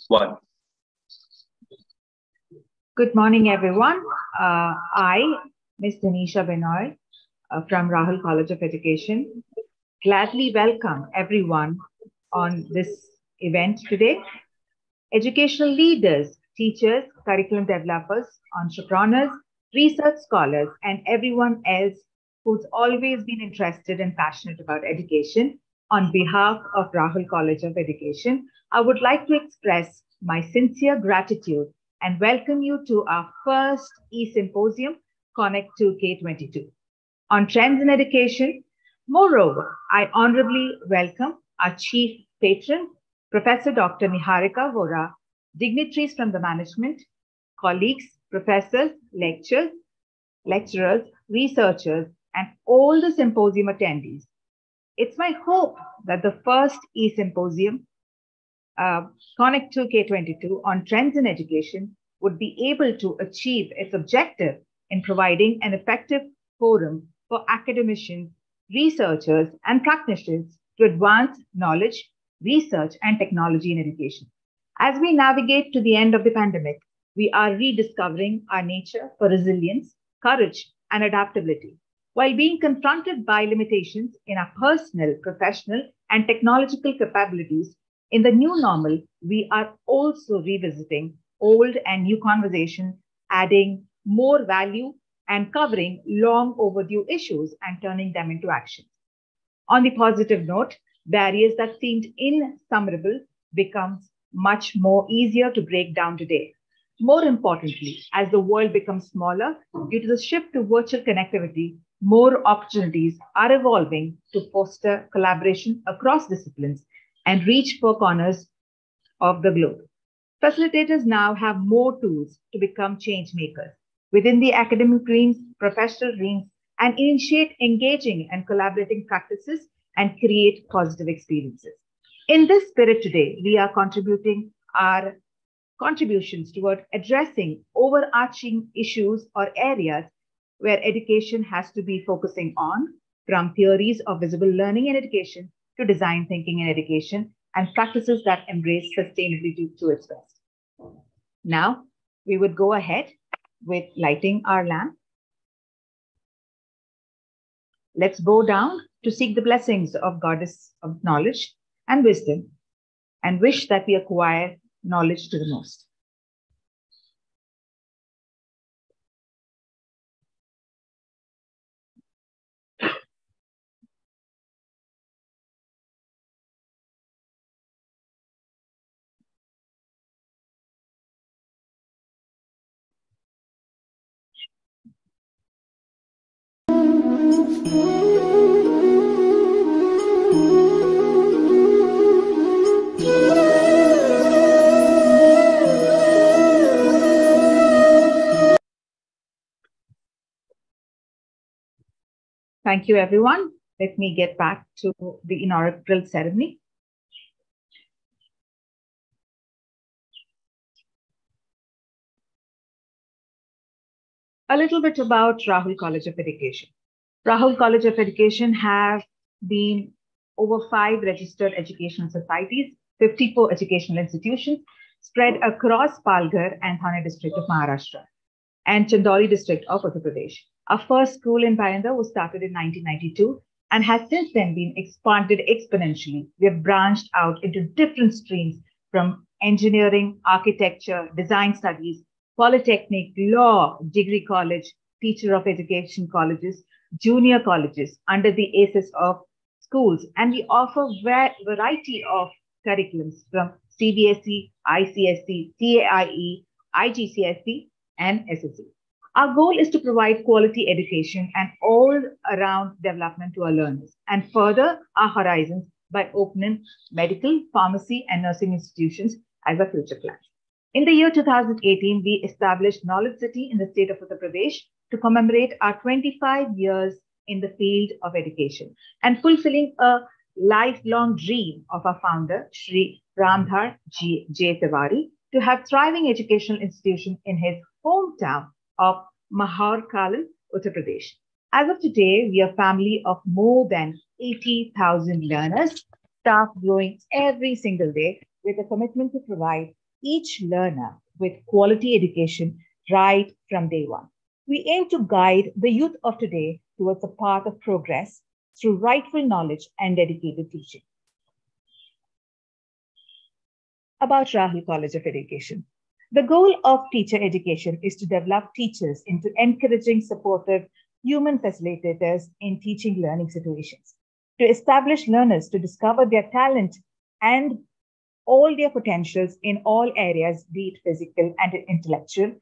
One. Good morning, everyone. I, Ms. Danisha Benoy from Rahul College of Education, gladly welcome everyone on this event today. Educational leaders, teachers, curriculum developers, entrepreneurs, research scholars, and everyone else who's always been interested and passionate about education, on behalf of Rahul College of Education, I would like to express my sincere gratitude and welcome you to our first e-symposium, Connect to K22, on trends in education. Moreover, I honorably welcome our chief patron, Professor Dr. Niharika Vora, dignitaries from the management, colleagues, professors, lecturers, researchers, and all the symposium attendees. It's my hope that the first e-symposium, Connect to K22 on trends in education would be able to achieve its objective in providing an effective forum for academicians, researchers, and practitioners to advance knowledge, research, and technology in education. As we navigate to the end of the pandemic, we are rediscovering our nature for resilience, courage, and adaptability. While being confronted by limitations in our personal, professional, and technological capabilities, in the new normal, we are also revisiting old and new conversations, adding more value and covering long overdue issues and turning them into action. On the positive note, barriers that seemed insurmountable becomes much more easier to break down today. More importantly, as the world becomes smaller due to the shift to virtual connectivity, more opportunities are evolving to foster collaboration across disciplines and reach four corners of the globe. Facilitators now have more tools to become change makers within the academic greens, professional greens, and initiate engaging and collaborating practices and create positive experiences. In this spirit today, we are contributing our contributions toward addressing overarching issues or areas where education has to be focusing on, from theories of visible learning in education to design thinking in education and practices that embrace sustainability to its best. Now, we would go ahead with lighting our lamp. Let's bow down to seek the blessings of Goddess of knowledge and wisdom and wish that we acquire knowledge to the most. Thank you, everyone. Let me get back to the inaugural ceremony. A little bit about Rahul College of Education. Rahul College of Education have been over 5 registered educational societies, 54 educational institutions spread across Palghar and Thane district of Maharashtra and Chandoli district of Uttar Pradesh. Our first school in Payanda was started in 1992 and has since then been expanded exponentially. We have branched out into different streams from engineering, architecture, design studies, polytechnic, law, degree college, teacher of education colleges, junior colleges under the ACES of schools. And we offer variety of curriculums from CBSE, ICSE, CAIE, IGCSE, and SSE. Our goal is to provide quality education and all-around development to our learners and further our horizons by opening medical, pharmacy, and nursing institutions as a future plan. In the year 2018, we established Knowledge City in the state of Uttar Pradesh to commemorate our 25 years in the field of education and fulfilling a lifelong dream of our founder, Sri Ramdhar J. Tiwari, to have thriving educational institution in his hometown of Mahar Kalan, Uttar Pradesh. As of today, we are a family of more than 80,000 learners, staff growing every single day with a commitment to provide each learner with quality education right from day one. We aim to guide the youth of today towards a path of progress through rightful knowledge and dedicated teaching. About Rahul College of Education. The goal of teacher education is to develop teachers into encouraging, supportive human facilitators in teaching learning situations, to establish learners to discover their talent and all their potentials in all areas, be it physical and intellectual,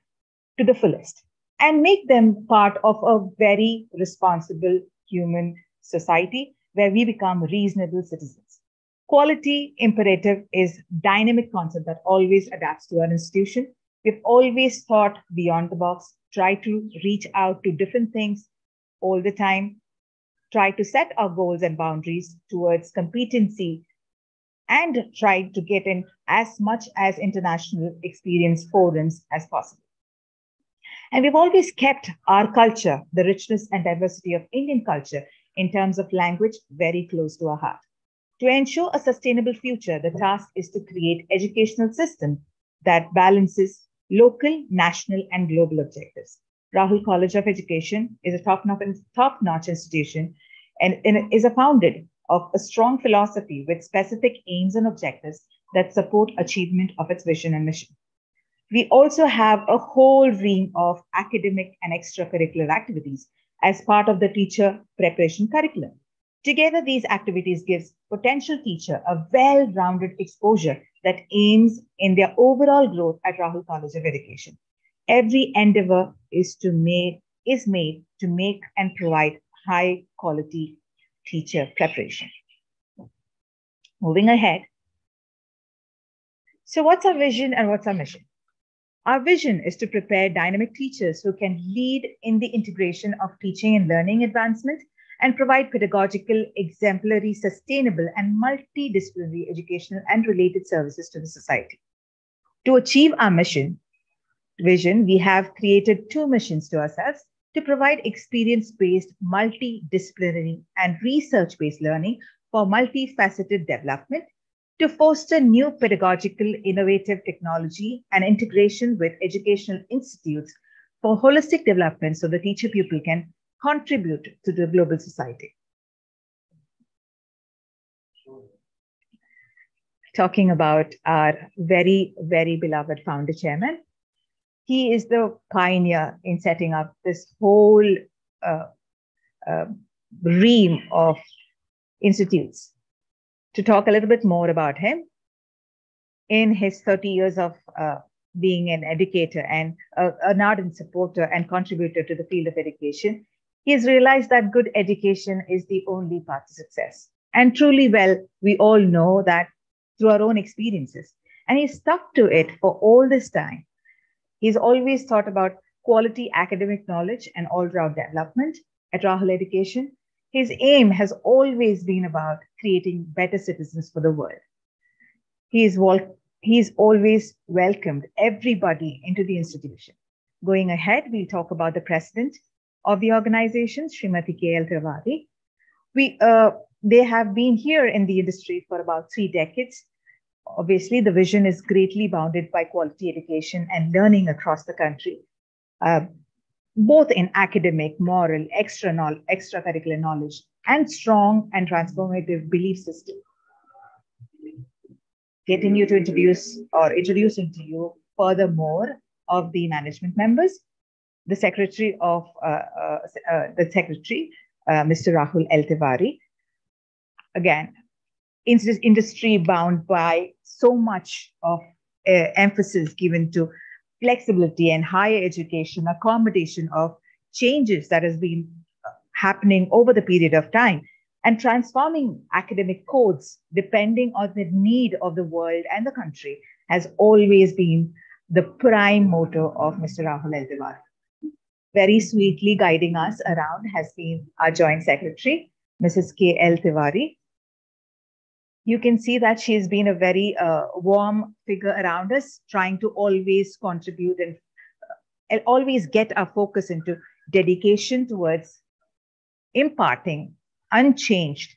to the fullest, and make them part of a very responsible human society where we become reasonable citizens. Quality imperative is dynamic concept that always adapts to our institution. We've always thought beyond the box, try to reach out to different things all the time, try to set our goals and boundaries towards competency, and try to get in as much as international experience forums as possible. And we've always kept our culture, the richness and diversity of Indian culture in terms of language, very close to our heart. To ensure a sustainable future, the task is to create educational system that balances local, national, and global objectives. Rahul College of Education is a top-notch institution and is founded of a strong philosophy with specific aims and objectives that support achievement of its vision and mission. We also have a whole ream of academic and extracurricular activities as part of the teacher preparation curriculum. Together, these activities gives potential teacher a well-rounded exposure that aims in their overall growth at Rahul College of Education. Every endeavor is made to make and provide high quality teacher preparation. Moving ahead. So what's our vision and what's our mission? Our vision is to prepare dynamic teachers who can lead in the integration of teaching and learning advancement and provide pedagogical, exemplary, sustainable, and multidisciplinary educational and related services to the society. To achieve our vision, we have created two missions to ourselves: to provide experience-based, multidisciplinary, and research-based learning for multifaceted development, to foster new pedagogical, innovative technology and integration with educational institutes for holistic development so the teacher pupil can contribute to the global society. Talking about our very, very beloved founder chairman, he is the pioneer in setting up this whole ream of institutes. To talk a little bit more about him, in his 30 years of being an educator and an ardent supporter and contributor to the field of education, he has realized that good education is the only path to success. And truly well, we all know that through our own experiences. And he's stuck to it for all this time. He's always thought about quality academic knowledge and all-round development at Rahul Education. His aim has always been about creating better citizens for the world. He's always welcomed everybody into the institution. Going ahead, we'll talk about the president of the organization, Srimati K.L. Tiwari. They have been here in the industry for about 3 decades. Obviously, the vision is greatly bounded by quality education and learning across the country, both in academic, moral, extracurricular knowledge, and strong and transformative belief system. Introducing to you furthermore of the management members, the secretary, Mr. Rahul L. Tiwari. Again, industry bound by so much of emphasis given to flexibility and higher education, accommodation of changes that has been happening over the period of time, and transforming academic codes depending on the need of the world and the country has always been the prime motto of Mr. Rahul L. Tiwari. Very sweetly guiding us around has been our Joint Secretary, Mrs. K.L. Tiwari. You can see that she's been a very warm figure around us, trying to always contribute and always get our focus into dedication towards imparting unchanged,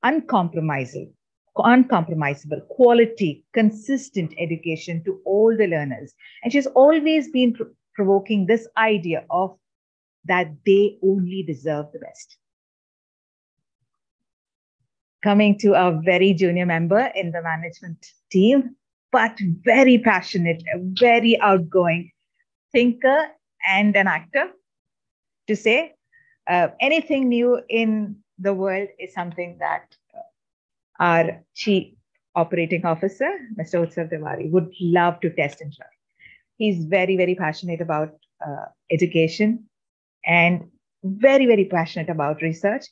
uncompromising, uncompromisable, quality, consistent education to all the learners. And she's always been provoking this idea of that they only deserve the best. Coming to our very junior member in the management team, but very passionate, very outgoing thinker and an actor, to say anything new in the world is something that our Chief Operating Officer, Mr. Utsav Tiwari, would love to test and try. He's very, very passionate about education and very, very passionate about research,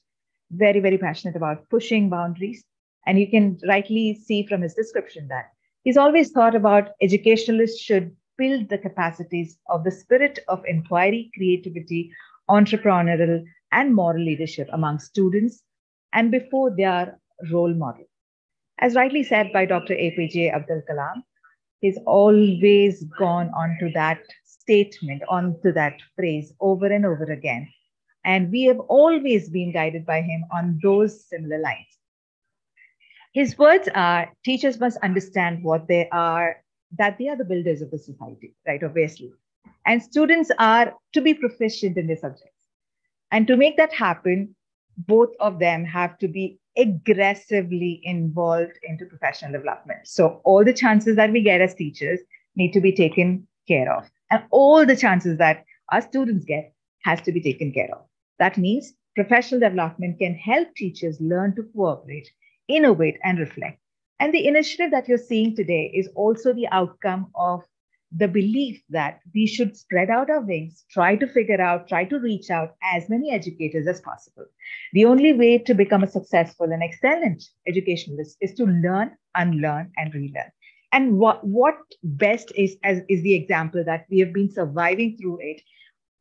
very, very passionate about pushing boundaries. And you can rightly see from his description that he's always thought about educationalists should build the capacities of the spirit of inquiry, creativity, entrepreneurial, and moral leadership among students and before their role model. As rightly said by Dr. APJ Abdul Kalam, he's always gone on to that statement, onto that phrase over and over again. And we have always been guided by him on those similar lines. His words are, teachers must understand what they are, that they are the builders of the society, right, obviously. And students are to be proficient in their subjects. And to make that happen, both of them have to be aggressively involved into professional development. So all the chances that we get as teachers need to be taken care of. And all the chances that our students get has to be taken care of. That means professional development can help teachers learn to cooperate, innovate, and reflect. And the initiative that you're seeing today is also the outcome of the belief that we should spread out our wings, try to figure out, try to reach out as many educators as possible. The only way to become a successful and excellent educationalist is to learn, unlearn, and relearn. And what best is the example that we have been surviving through it,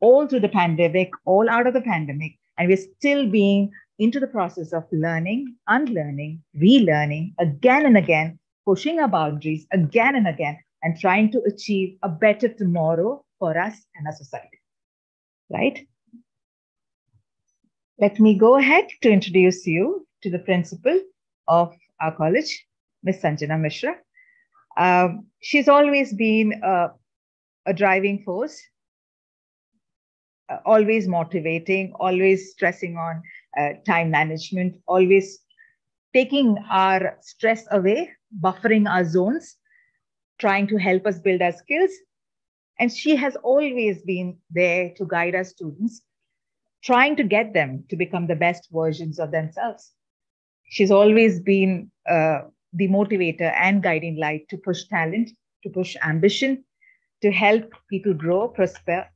all through the pandemic, all out of the pandemic, and we're still being into the process of learning, unlearning, relearning again and again, pushing our boundaries again and again, and trying to achieve a better tomorrow for us and our society, right? Let me go ahead to introduce you to the principal of our college, Ms. Sanjana Mishra. She's always been a driving force, always motivating, always stressing on time management, always taking our stress away, buffering our zones, trying to help us build our skills. And she has always been there to guide our students, trying to get them to become the best versions of themselves. She's always been the motivator and guiding light to push talent, to push ambition, to help people grow, prosper.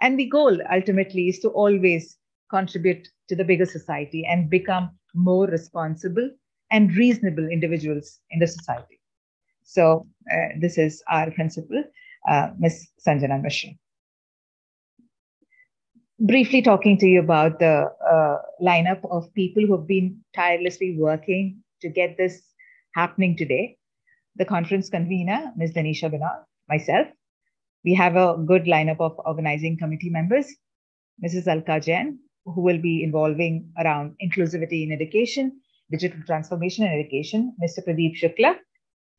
And the goal ultimately is to always contribute to the bigger society and become more responsible and reasonable individuals in the society. So this is our principal, Ms. Sanjana Mishra. Briefly talking to you about the lineup of people who have been tirelessly working to get this happening today. The conference convener, Ms. Danisha Binod, myself. We have a good lineup of organizing committee members, Mrs. Alka Jain, who will be involving around inclusivity in education, digital transformation in education, Mr. Pradeep Shukla,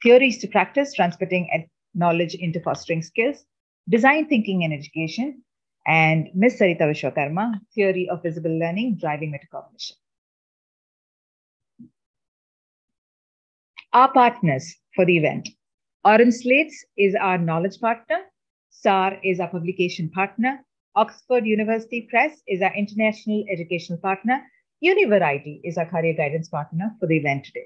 theories to practice, transmitting knowledge into fostering skills, design thinking in education, and Ms. Sarita Vishwakarma, theory of visible learning, driving metacognition. Our partners for the event. Orange Slates is our knowledge partner. SAR is our publication partner. Oxford University Press is our international educational partner. Univariety is our career guidance partner for the event today.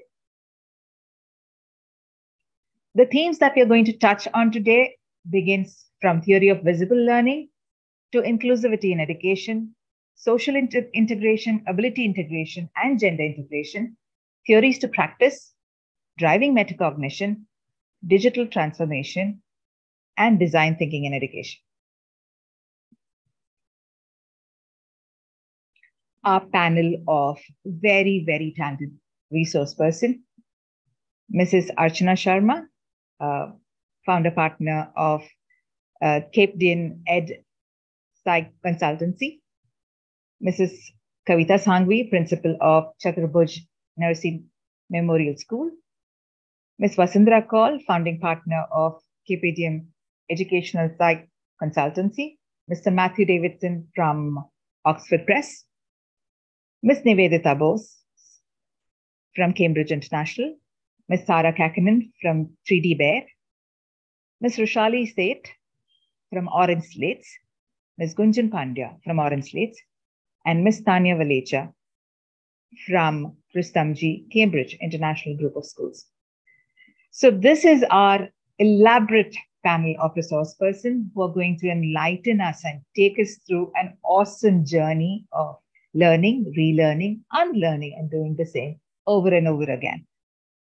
The themes that we are going to touch on today begins from theory of visible learning to inclusivity in education, social integration, ability integration, and gender integration, theories to practice, driving metacognition, digital transformation, and design thinking in education. Our panel of very, very talented resource person, Mrs. Archana Sharma, founder partner of Cape Dean Ed Psych Consultancy, Mrs. Kavita Sanghvi, principal of Chaturbhuj Nursing Memorial School. Ms. Vasundhara Kaul, founding partner of KPDM Educational Psych Consultancy. Mr. Matthew Davidson from Oxford Press. Ms. Nivedita Bose from Cambridge International. Ms. Sara Kakinen from 3D Bear. Ms. Roshali Seth from Orange Slates. Ms. Gunjan Pandya from Orange Slates. And Ms. Tanya Valecha from Rustomjee Cambridge International Group of Schools. So this is our elaborate panel of resource persons who are going to enlighten us and take us through an awesome journey of learning, relearning, unlearning, and doing the same over and over again.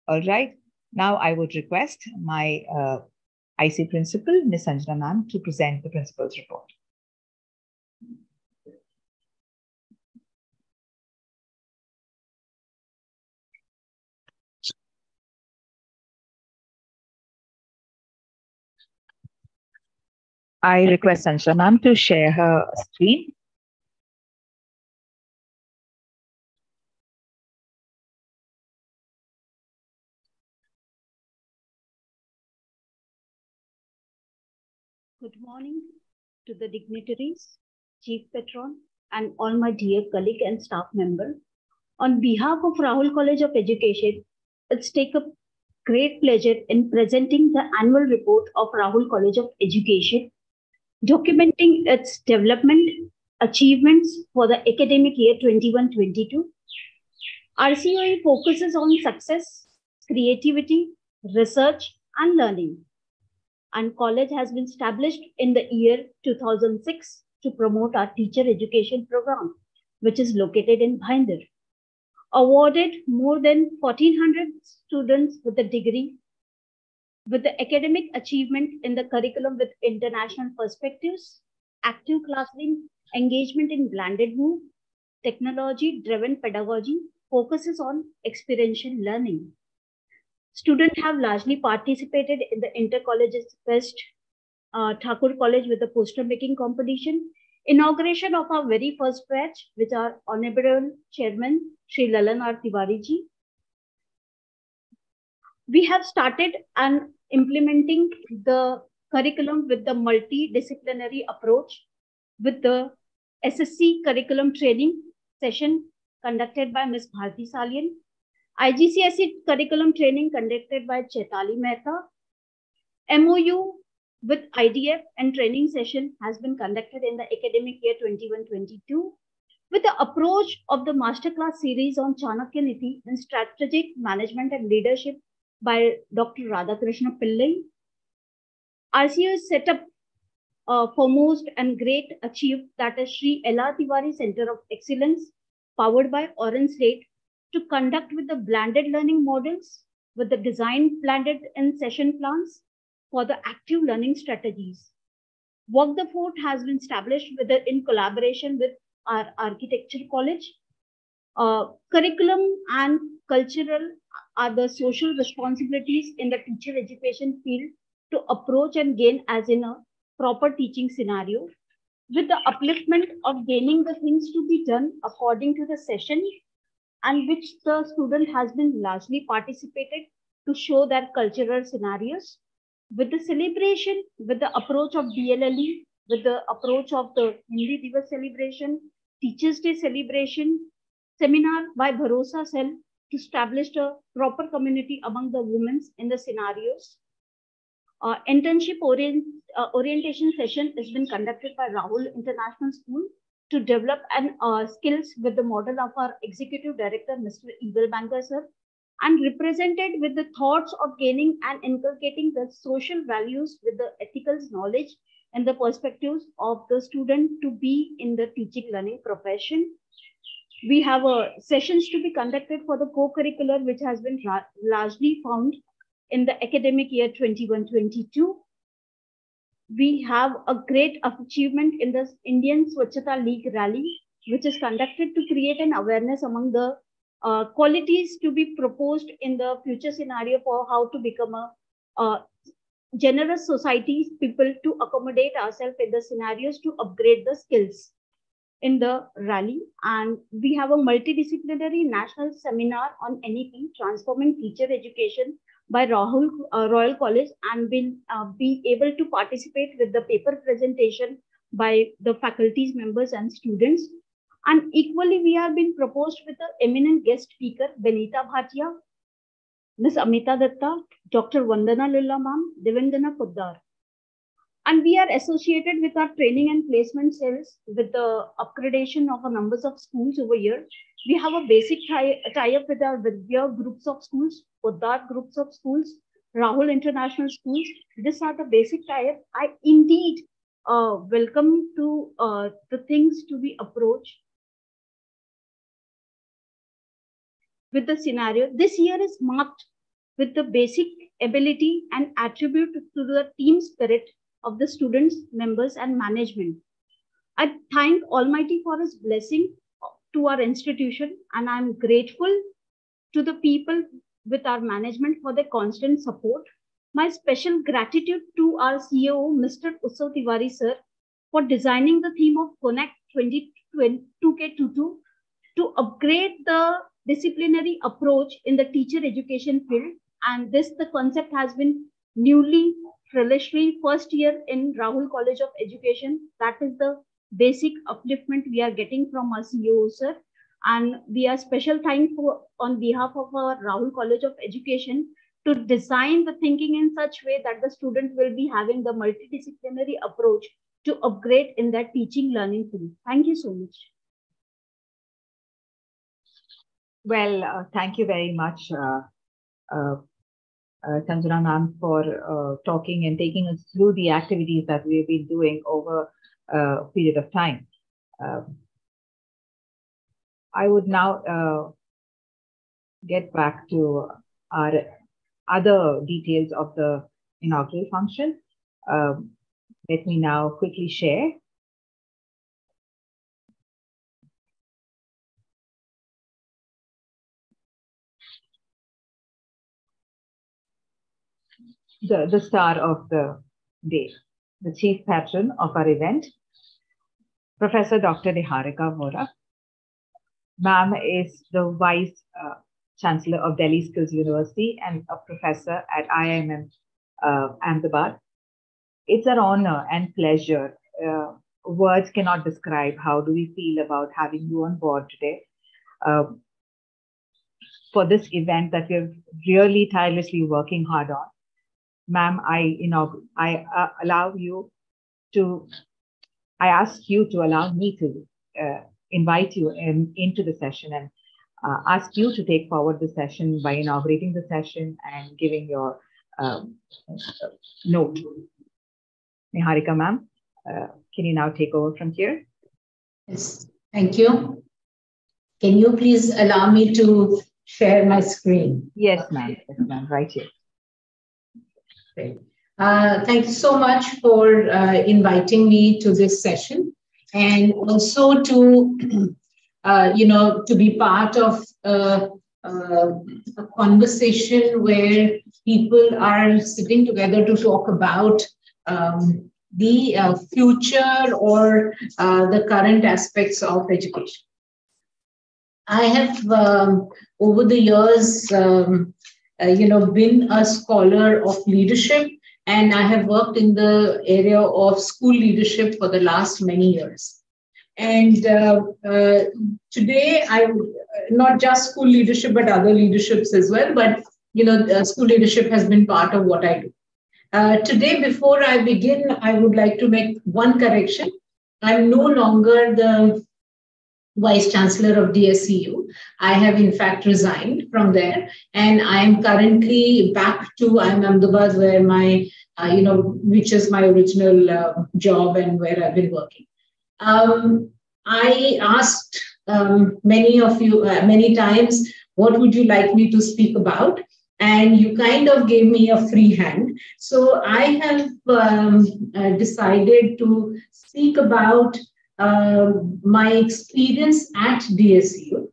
All right. Now I would request my IC principal, Ms. Sanjana ma'am, to present the principal's report. I request Sanjana ma'am to share her screen. Good morning to the dignitaries, Chief Patron, and all my dear colleague and staff member. On behalf of Rahul College of Education, it's take a great pleasure in presenting the annual report of Rahul College of Education, documenting its development, achievements for the academic year 21-22. RCOE focuses on success, creativity, research, and learning. And college has been established in the year 2006 to promote our teacher education program, which is located in Bhinder. Awarded more than 1,400 students with a degree, with the academic achievement in the curriculum with international perspectives, active classroom engagement in blended move, technology-driven pedagogy focuses on experiential learning. Students have largely participated in the Inter-Colleges Fest, Thakur College with the poster making competition, inauguration of our very first batch with our Honorable Chairman, Sri Lalan R. Tiwari ji. We have started and implementing the curriculum with the multidisciplinary approach with the SSC curriculum training session conducted by Ms. Bharti Salian, IGCSE curriculum training conducted by Chaitali Mehta. MOU with IDF and training session has been conducted in the academic year 21-22 with the approach of the masterclass series on Chanakya Niti in strategic management and leadership by Dr. Radhakrishna Pillai. RCO set up foremost and great achieved, that is Sri L.R. Tiwari Center of Excellence powered by Orange Slate, to conduct with the blended learning models with the design blended in session plans for the active learning strategies. Walk the Fort has been established in collaboration with our architecture college. Curriculum and cultural are the social responsibilities in the teacher education field to approach and gain as in a proper teaching scenario, with the upliftment of gaining the things to be done according to the session, and which the student has been largely participated to show their cultural scenarios, with the celebration, with the approach of DLLE, with the approach of the Hindi Divas celebration, Teachers Day celebration, seminar by Bharosa Cell to establish a proper community among the women in the scenarios. Internship orientation session has been conducted by Rahul International School to develop skills with the model of our Executive Director, Mr. Eagle Banker, sir, and represented with the thoughts of gaining and inculcating the social values with the ethical knowledge and the perspectives of the student to be in the teaching learning profession. We have sessions to be conducted for the co-curricular, which has been largely found in the academic year 21-22. We have a great achievement in the Indian Swachhata League rally, which is conducted to create an awareness among the qualities to be proposed in the future scenario for how to become a generous society, people to accommodate ourselves in the scenarios to upgrade the skills. in the rally, and we have a multidisciplinary national seminar on NEP, Transforming Teacher Education, by Royal College, and will be able to participate with the paper presentation by the faculties members and students. And equally, we have been proposed with the eminent guest speaker, Benita Bhatia, Ms. Amita Datta, Dr. Vandana Lulla ma'am, Devendra Poddar. And we are associated with our training and placement cells with the upgradation of a numbers of schools over here. We have a basic tie-up with our Vidya groups of schools, Poddar groups of schools, Rahul International Schools. These are the basic tie-up. I indeed welcome to the things to be approached with the scenario. This year is marked with the basic ability and attribute to the team spirit of the students, members, and management. I thank Almighty for His blessing to our institution, and I'm grateful to the people with our management for their constant support. My special gratitude to our CEO, Mr. Utsav Tiwari sir, for designing the theme of Connect 2K22 to upgrade the disciplinary approach in the teacher education field. And the concept has been newly freshly first year in Rahul College of Education. That is the basic upliftment we are getting from our CEO, sir. And we are special thankful on behalf of our Rahul College of Education to design the thinking in such way that the student will be having the multidisciplinary approach to upgrade in their teaching learning field. Thank you so much. Well, thank you very much, Sanjana ma'am, for talking and taking us through the activities that we've been doing over a period of time. I would now get back to our other details of the inaugural function. Let me now quickly share. The star of the day, the chief patron of our event, Professor Dr. Niharika Vora. Ma'am is the Vice Chancellor of Delhi Skills University and a professor at IIM Ahmedabad. It's an honor and pleasure. Words cannot describe how do we feel about having you on board today for this event that we're really tirelessly working hard on. Ma'am, I ask you to allow me to invite you into the session and ask you to take forward the session by inaugurating the session and giving your note. Niharika ma'am, can you now take over from here? Yes, thank you. Can you please allow me to share my screen? Yes, ma'am. Yes, ma'am. Right here. Great. Thank you so much for inviting me to this session, and also to to be part of a conversation where people are sitting together to talk about the future or the current aspects of education. I have over the years been a scholar of leadership, and I have worked in the area of school leadership for the last many years. And today, not just school leadership, but other leaderships as well. But, school leadership has been part of what I do. Today, before I begin, I would like to make one correction. I'm no longer the Vice Chancellor of DSCU. I have in fact resigned from there, and I am currently back to IIM Ahmedabad, where my, which is my original job and where I've been working. I asked many of you many times, what would you like me to speak about? And you kind of gave me a free hand. So I have decided to speak about my experience at DSCU.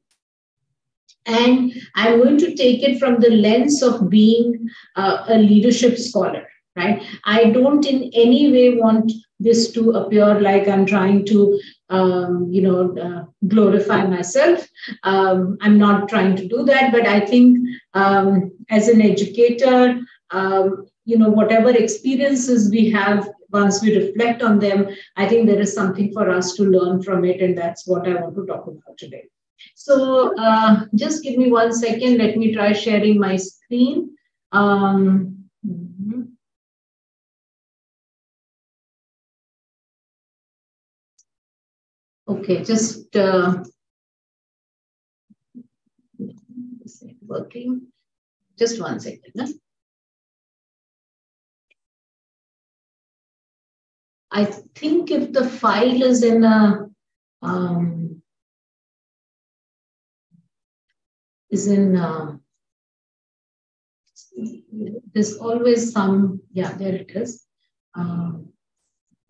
And I'm going to take it from the lens of being a leadership scholar, right? I don't in any way want this to appear like I'm trying to glorify myself. I'm not trying to do that, but I think as an educator, whatever experiences we have, once we reflect on them, I think there is something for us to learn from it, and that's what I want to talk about today. So just give me 1 second. Let me try sharing my screen. Okay, just is it working? Just 1 second. Huh? I think if the file is in a there's always some, yeah, there it is. Let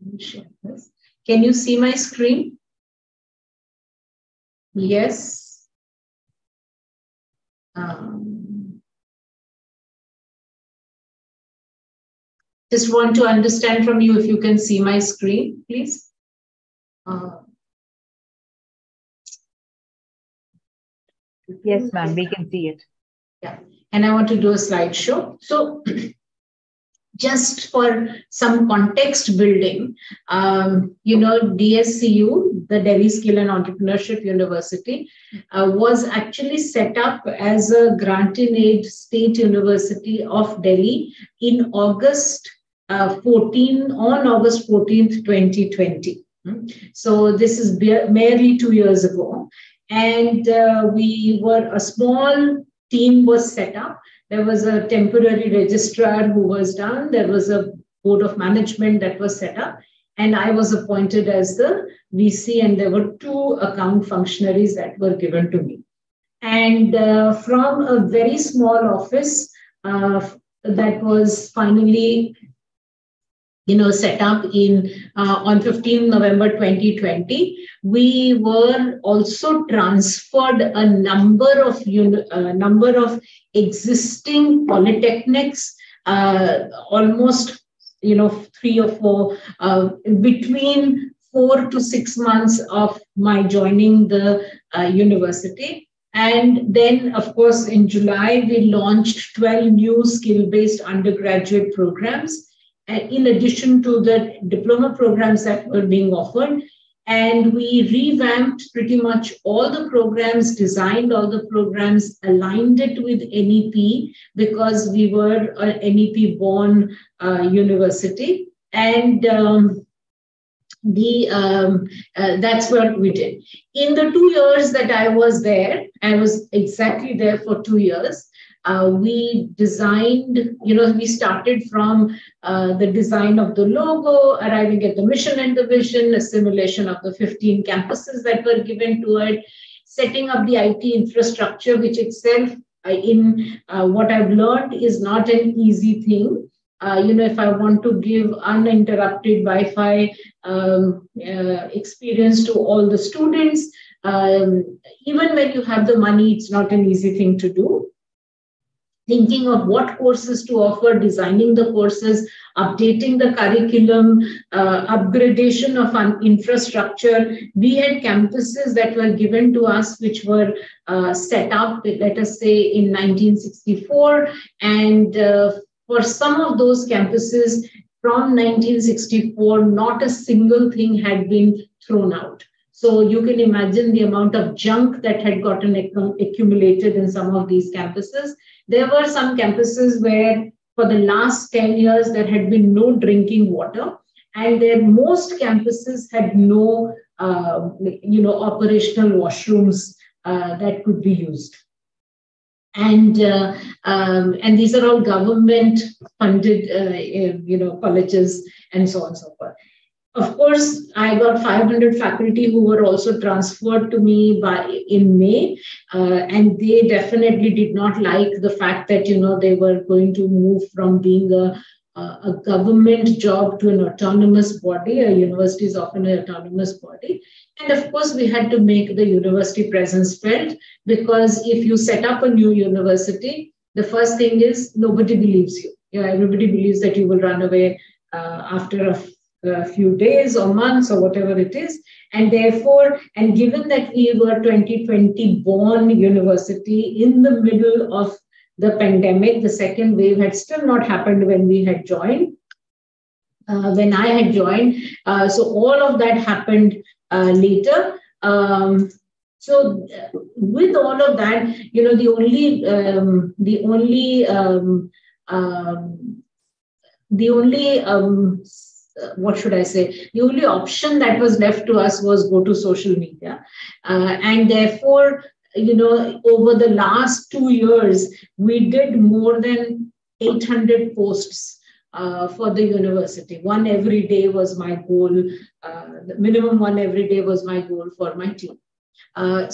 me share this. Can you see my screen? Yes. Just want to understand from you if you can see my screen, please. Yes, ma'am, we can see it. Yeah, and I want to do a slideshow. So just for some context building, DSCU, the Delhi Skill and Entrepreneurship University, was actually set up as a grant-in-aid state university of Delhi in August 14th, 2020. So this is merely 2 years ago. And a small team was set up. There was a temporary registrar who was done. There was a board of management that was set up. And I was appointed as the VC, and there were 2 account functionaries that were given to me. And from a very small office that was finally set up on 15 November 2020, we were also transferred a number of existing polytechnics, almost 3 or 4, between 4 to 6 months of my joining the university. And then, of course, in July, we launched 12 new skill-based undergraduate programs, in addition to the diploma programs that were being offered. And we revamped pretty much all the programs, designed all the programs, aligned it with NEP, because we were an NEP-born university. And that's what we did. In the 2 years that I was there, I was exactly there for 2 years. We designed, we started from the design of the logo, arriving at the mission and the vision, assimilation of the 15 campuses that were given to it, setting up the IT infrastructure, which itself, what I've learned, is not an easy thing. If I want to give uninterrupted Wi-Fi experience to all the students, even when you have the money, it's not an easy thing to do. Thinking of what courses to offer, designing the courses, updating the curriculum, upgradation of infrastructure. We had campuses that were given to us, which were set up, let us say, in 1964. And for some of those campuses from 1964, not a single thing had been thrown out. So you can imagine the amount of junk that had gotten accumulated in some of these campuses. There were some campuses where for the last 10 years, there had been no drinking water, and most campuses had no, operational washrooms that could be used. And these are all government funded, colleges and so on and so forth. Of course, I got 500 faculty who were also transferred to me in May, and they definitely did not like the fact that, they were going to move from being a government job to an autonomous body. A university is often an autonomous body. And of course, we had to make the university presence felt, because if you set up a new university, the first thing is nobody believes you. Everybody believes that you will run away after few days or months or whatever it is. And therefore, and given that we were 2020 born university in the middle of the pandemic, the second wave had still not happened when we had joined, when I had joined. So all of that happened later. So with all of that, you know, what should I say? The only option that was left to us was go to social media. And therefore, you know, over the last 2 years, we did more than 800 posts for the university. One every day was my goal. The minimum one every day was my goal for my team. And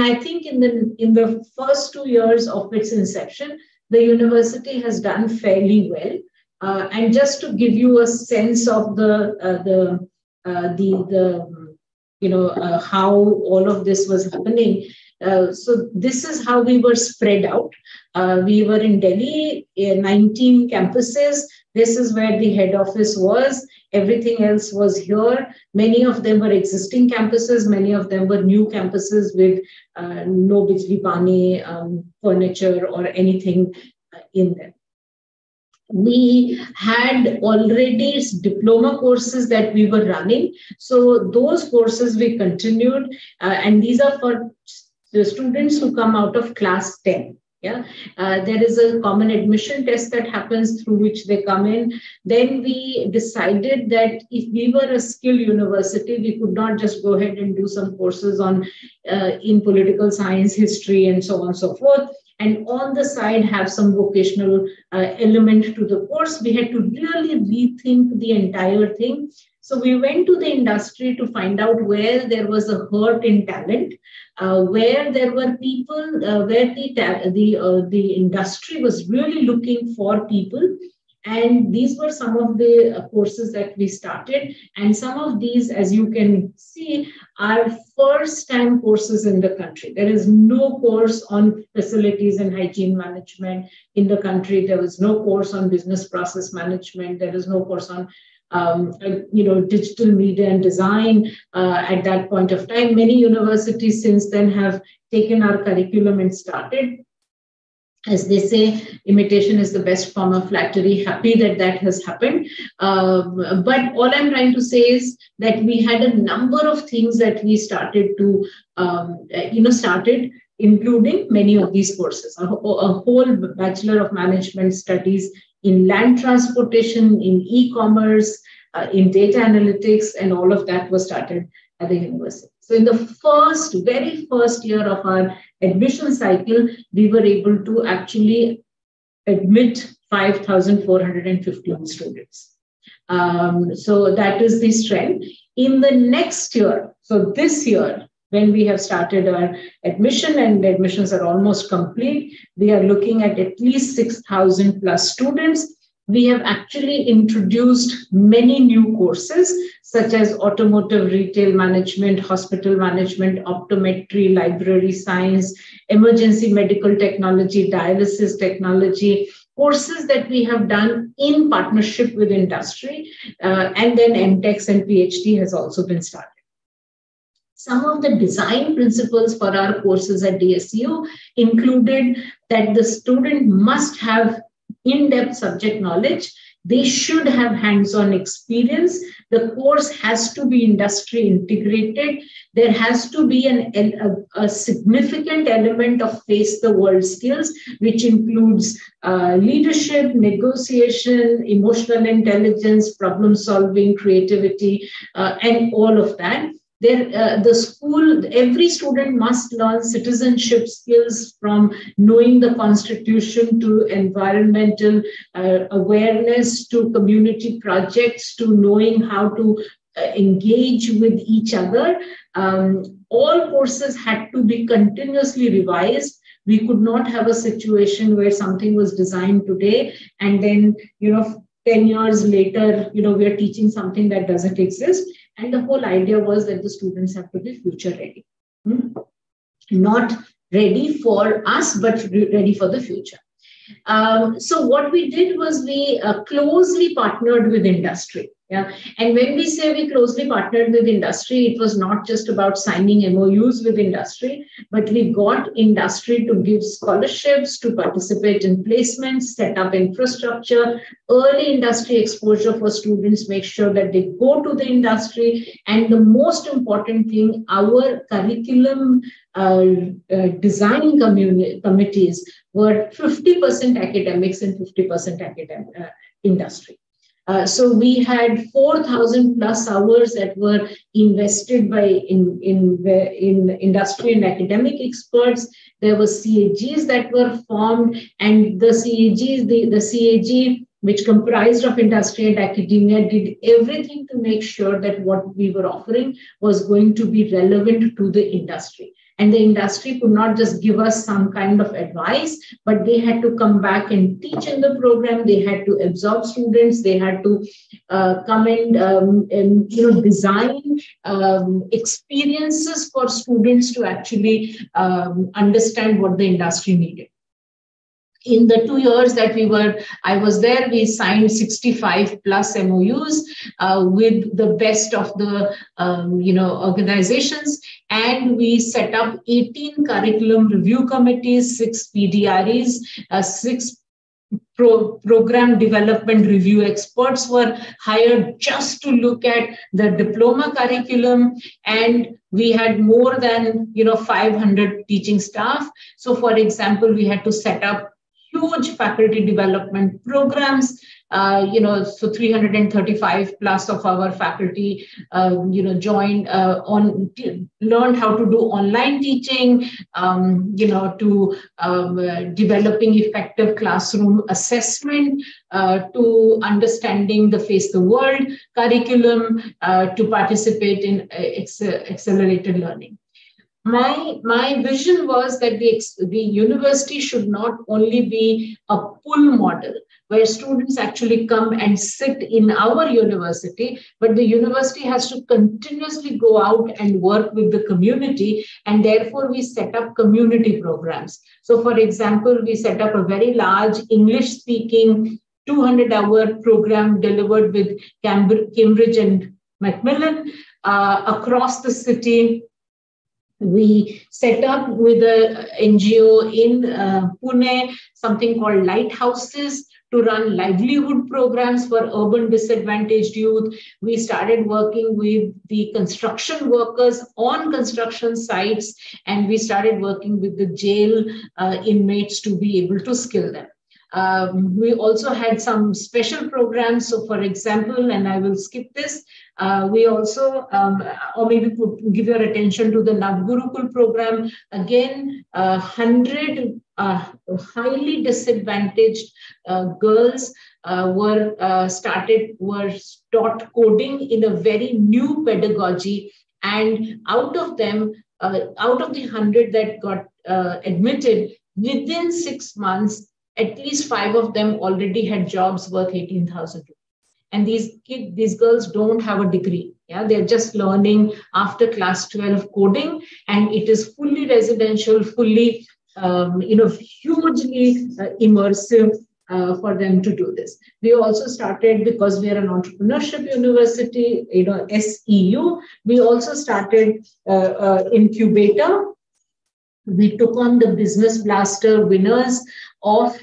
I think in the first 2 years of its inception, the university has done fairly well. And just to give you a sense of how all of this was happening. So this is how we were spread out. We were in Delhi, 19 campuses. This is where the head office was. Everything else was here. Many of them were existing campuses. Many of them were new campuses with no bijli pani, furniture or anything in them. We had already diploma courses that we were running. So those courses we continued. And these are for the students who come out of class 10. Yeah, there is a common admission test that happens through which they come in. Then we decided that if we were a skill university, we could not just go ahead and do some courses on in political science, history, and so on and so forth. And on the side, have some vocational element to the course. We had to really rethink the entire thing. So we went to the industry to find out where there was a hurt in talent, where there were people, where the industry was really looking for people. And these were some of the courses that we started. And some of these, as you can see, are first-time courses in the country. There is no course on facilities and hygiene management in the country. There was no course on business process management. There is no course on digital media and design at that point of time. Many universities since then have taken our curriculum and started. As they say, imitation is the best form of flattery. Happy that that has happened. But all I'm trying to say is that we had a number of things that we started to, including many of these courses. A whole Bachelor of Management Studies in land transportation, in e-commerce, in data analytics, and all of that was started at the university. So in the very first year of our admission cycle, we were able to actually admit 5,415 students. So that is the strength. In the next year, so this year, when we have started our admission and the admissions are almost complete, we are looking at least 6,000 plus students. We have actually introduced many new courses, such as automotive retail management, hospital management, optometry, library science, emergency medical technology, dialysis technology, courses that we have done in partnership with industry, and then MTechs and PhD has also been started. Some of the design principles for our courses at DSU included that the student must have in-depth subject knowledge. They should have hands-on experience. The course has to be industry integrated. There has to be a significant element of face the world skills, which includes leadership, negotiation, emotional intelligence, problem solving, creativity, and all of that. Every student must learn citizenship skills, from knowing the constitution to environmental awareness to community projects to knowing how to engage with each other. All courses had to be continuously revised. We could not have a situation where something was designed today and then, 10 years later, we are teaching something that doesn't exist. And the whole idea was that the students have to be future ready. Not ready for us, but ready for the future. So what we did was we closely partnered with industry. Yeah. And when we say we closely partnered with industry, it was not just about signing MOUs with industry, but we got industry to give scholarships, to participate in placements, set up infrastructure, early industry exposure for students, make sure that they go to the industry. And the most important thing, our curriculum design committees were 50% academics and 50% industry. So we had 4,000 plus hours that were invested by in industry and academic experts. There were CAGs that were formed, and the CAGs, the CAG, which comprised of industry and academia, did everything to make sure that what we were offering was going to be relevant to the industry. And the industry could not just give us some kind of advice, but they had to come back and teach in the program. They had to absorb students. They had to come and design experiences for students to actually understand what the industry needed. In the 2 years that I was there, we signed 65 plus MOUs with the best of the organizations, and we set up 18 curriculum review committees, 6 PDREs, 6 program development review experts were hired just to look at the diploma curriculum, and we had more than 500 teaching staff. So, for example, we had to set up huge faculty development programs. So 335 plus of our faculty, joined learned how to do online teaching, to developing effective classroom assessment, to understanding the Face the World curriculum, to participate in accelerated learning. My vision was that the university should not only be a pull model where students actually come and sit in our university, but the university has to continuously go out and work with the community, and therefore we set up community programs. So, for example, we set up a very large English-speaking 200-hour program delivered with Cambridge and Macmillan across the city. We set up with an NGO in Pune something called Lighthouses to run livelihood programs for urban disadvantaged youth. We started working with the construction workers on construction sites, and we started working with the jail inmates to be able to skill them. We also had some special programs. So, for example, and I will skip this, we also, or maybe give your attention to the Navgurukul program. Again, 100 highly disadvantaged girls were taught coding in a very new pedagogy. And out of them, out of the 100 that got admitted, within 6 months, at least 5 of them already had jobs worth 18,000 rupees. And these girls don't have a degree. Yeah, they're just learning after class 12 coding, and it is fully residential, fully, hugely immersive for them to do this. We also started, because we are an entrepreneurship university, SEU, we also started incubator. We took on the Business Blaster winners of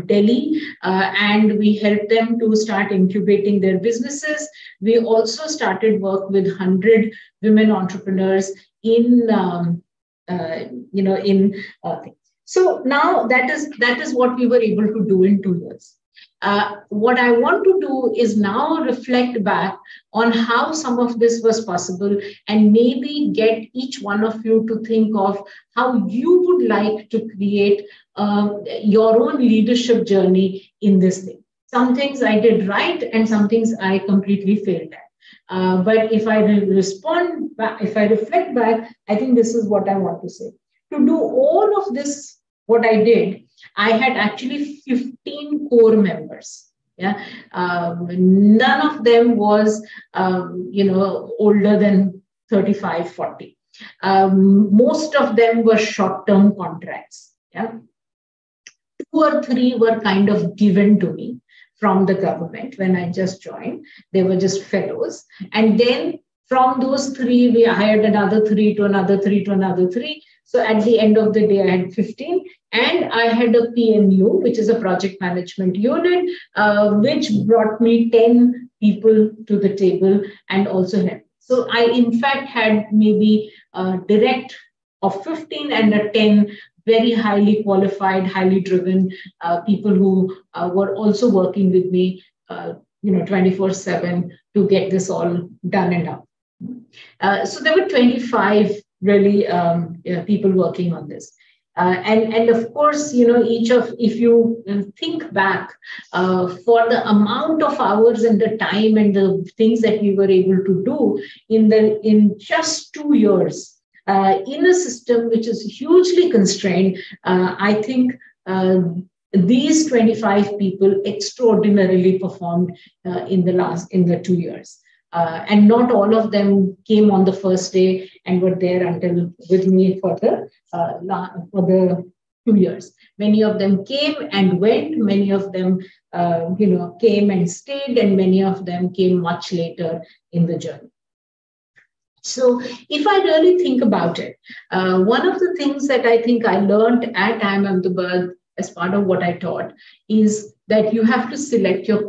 Delhi, and we helped them to start incubating their businesses. We also started work with 100 women entrepreneurs in, so now that is what we were able to do in 2 years. What I want to do is now reflect back on how some of this was possible, and maybe get each one of you to think of how you would like to create your own leadership journey in this thing. Some things I did right, and some things I completely failed at. But if I reflect back, I think this is what I want to say. To do all of this, what I did, I had actually 15 core members. Yeah, none of them was, older than 35, 40. Most of them were short-term contracts. Yeah. or three were kind of given to me from the government when I just joined. They were just fellows. And then from those three, we hired another three to another three to another three. So at the end of the day, I had 15. And I had a PMU, which is a project management unit, which brought me 10 people to the table and also helped. So I, in fact, had maybe a direct of 15 and a 10 very highly qualified, highly driven people who were also working with me, 24/7 to get this all done and done. So there were 25 really people working on this. And of course, if you think back for the amount of hours and the time and the things that we were able to do in just 2 years, in a system which is hugely constrained, I think these 25 people extraordinarily performed in the 2 years. And not all of them came on the first day and were there until with me for the 2 years. Many of them came and went. Many of them, came and stayed, and many of them came much later in the journey. So if I really think about it, one of the things that I think I learned at IIM Ahmedabad as part of what I taught is that you have to select your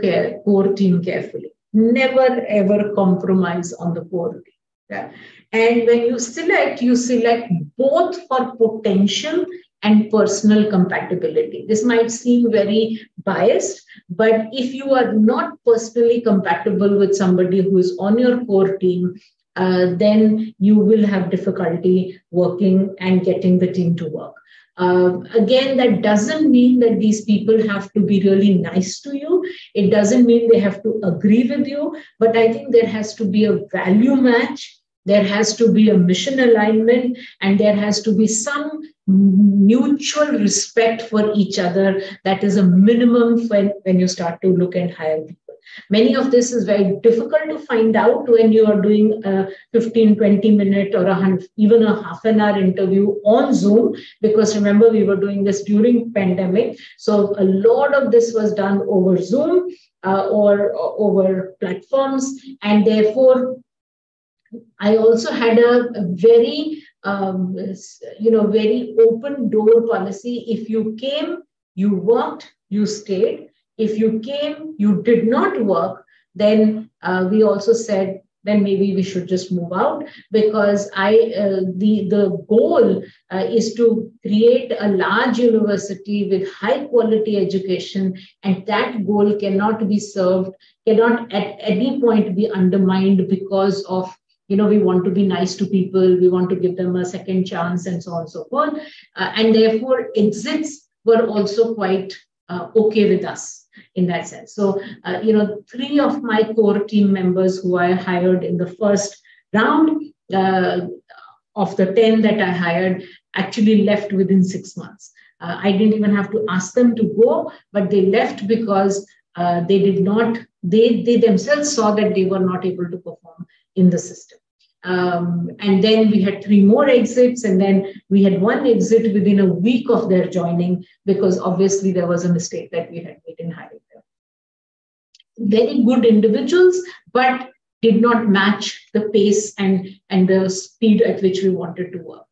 core team carefully. Never, ever compromise on the core team. Yeah? And when you select both for potential and personal compatibility. This might seem very biased, but if you are not personally compatible with somebody who is on your core team, then you will have difficulty working and getting the team to work. Again, that doesn't mean that these people have to be really nice to you. It doesn't mean they have to agree with you, but I think there has to be a value match. There has to be a mission alignment, and there has to be some mutual respect for each other. That is a minimum when you start to look and hire people. Many of this is very difficult to find out when you are doing a 15, 20-minute or even a half an hour interview on Zoom, because remember, we were doing this during pandemic. So a lot of this was done over Zoom or over platforms. And therefore, I also had a very, very open door policy. If you came, you worked, you stayed. If you came, you did not work, then we also said, then maybe we should just move out, because the goal is to create a large university with high quality education, and that goal cannot at any point be undermined because of, we want to be nice to people, we want to give them a second chance, and so on and so forth. And therefore, exits were also quite okay with us in that sense. So, 3 of my core team members who I hired in the first round of the 10 that I hired actually left within 6 months. I didn't even have to ask them to go, but they left because they themselves saw that they were not able to perform in the system. And then we had 3 more exits, and then we had 1 exit within a week of their joining, because obviously there was a mistake that we had made in hiring them. Very good individuals, but did not match the pace and the speed at which we wanted to work.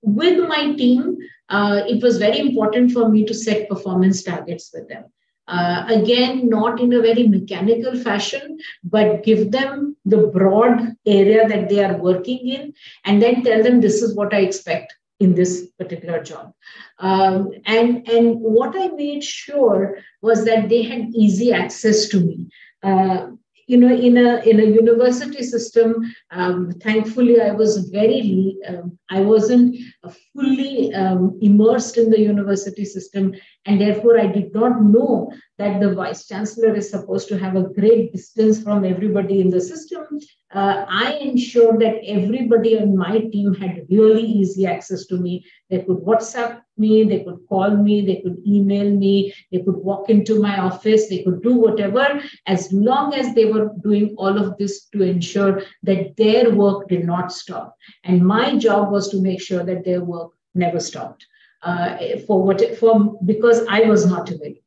With my team, it was very important for me to set performance targets with them. Again, not in a very mechanical fashion, but give them the broad area that they are working in, and then tell them this is what I expect in this particular job. And what I made sure was that they had easy access to me. In a university system, thankfully, I wasn't fully immersed in the university system, and therefore I did not know that the vice chancellor is supposed to have a great distance from everybody in the system. I ensured that everybody on my team had really easy access to me. They could WhatsApp me, they could call me, they could email me, they could walk into my office, they could do whatever, as long as they were doing all of this to ensure that their work did not stop. And my job was to make sure that their work never stopped. because I was not available.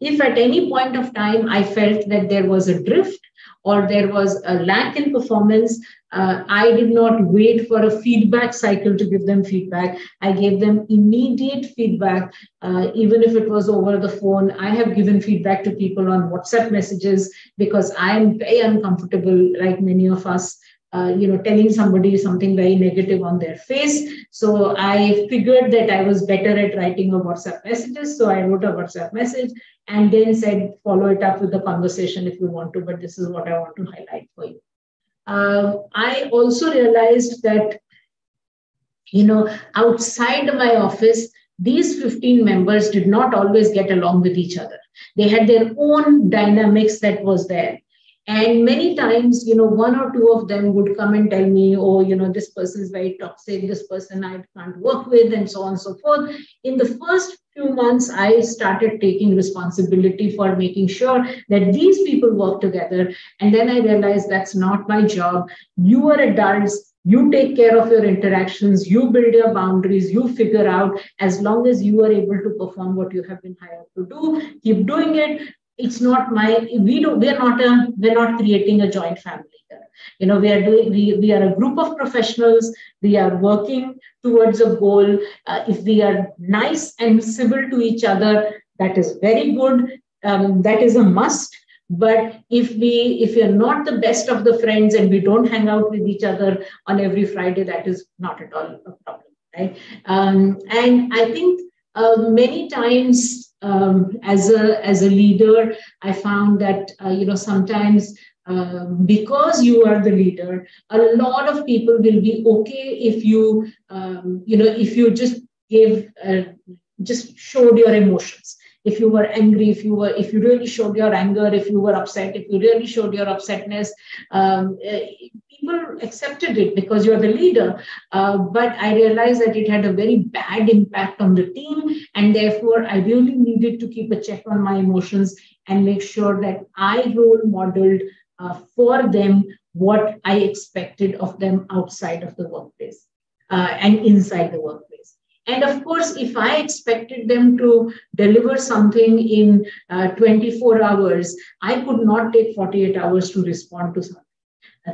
If at any point of time I felt that there was a drift or there was a lack in performance, I did not wait for a feedback cycle to give them feedback. I gave them immediate feedback, even if it was over the phone. I have given feedback to people on WhatsApp messages because I am very uncomfortable, like many of us, telling somebody something very negative on their face. So I figured that I was better at writing a WhatsApp messages. So I wrote a WhatsApp message and then said, follow it up with the conversation if you want to, but this is what I want to highlight for you. I also realized that, outside my office, these 15 members did not always get along with each other. They had their own dynamics that was there. And many times, one or two of them would come and tell me, oh, this person is very toxic, this person I can't work with, and so on and so forth. In the first few months, I started taking responsibility for making sure that these people work together. And then I realized that's not my job. You are adults. You take care of your interactions, you build your boundaries, you figure out, as long as you are able to perform what you have been hired to do, keep doing it. It's not we're not creating a joint family here. We are a group of professionals. We are working towards a goal. If we are nice and civil to each other, that is very good. That is a must. But if we are not the best of the friends and we don't hang out with each other on every Friday, that is not at all a problem, right? And I think many times, as a leader, I found that sometimes because you are the leader, a lot of people will be okay if you if you just showed your emotions. If you were angry, if you really showed your anger, if you were upset, if you really showed your upsetness, people accepted it because you're the leader. But I realized that it had a very bad impact on the team. And therefore, I really needed to keep a check on my emotions and make sure that I role modeled for them what I expected of them outside of the workplace and inside the workplace. And of course, if I expected them to deliver something in 24 hours, I could not take 48 hours to respond to something.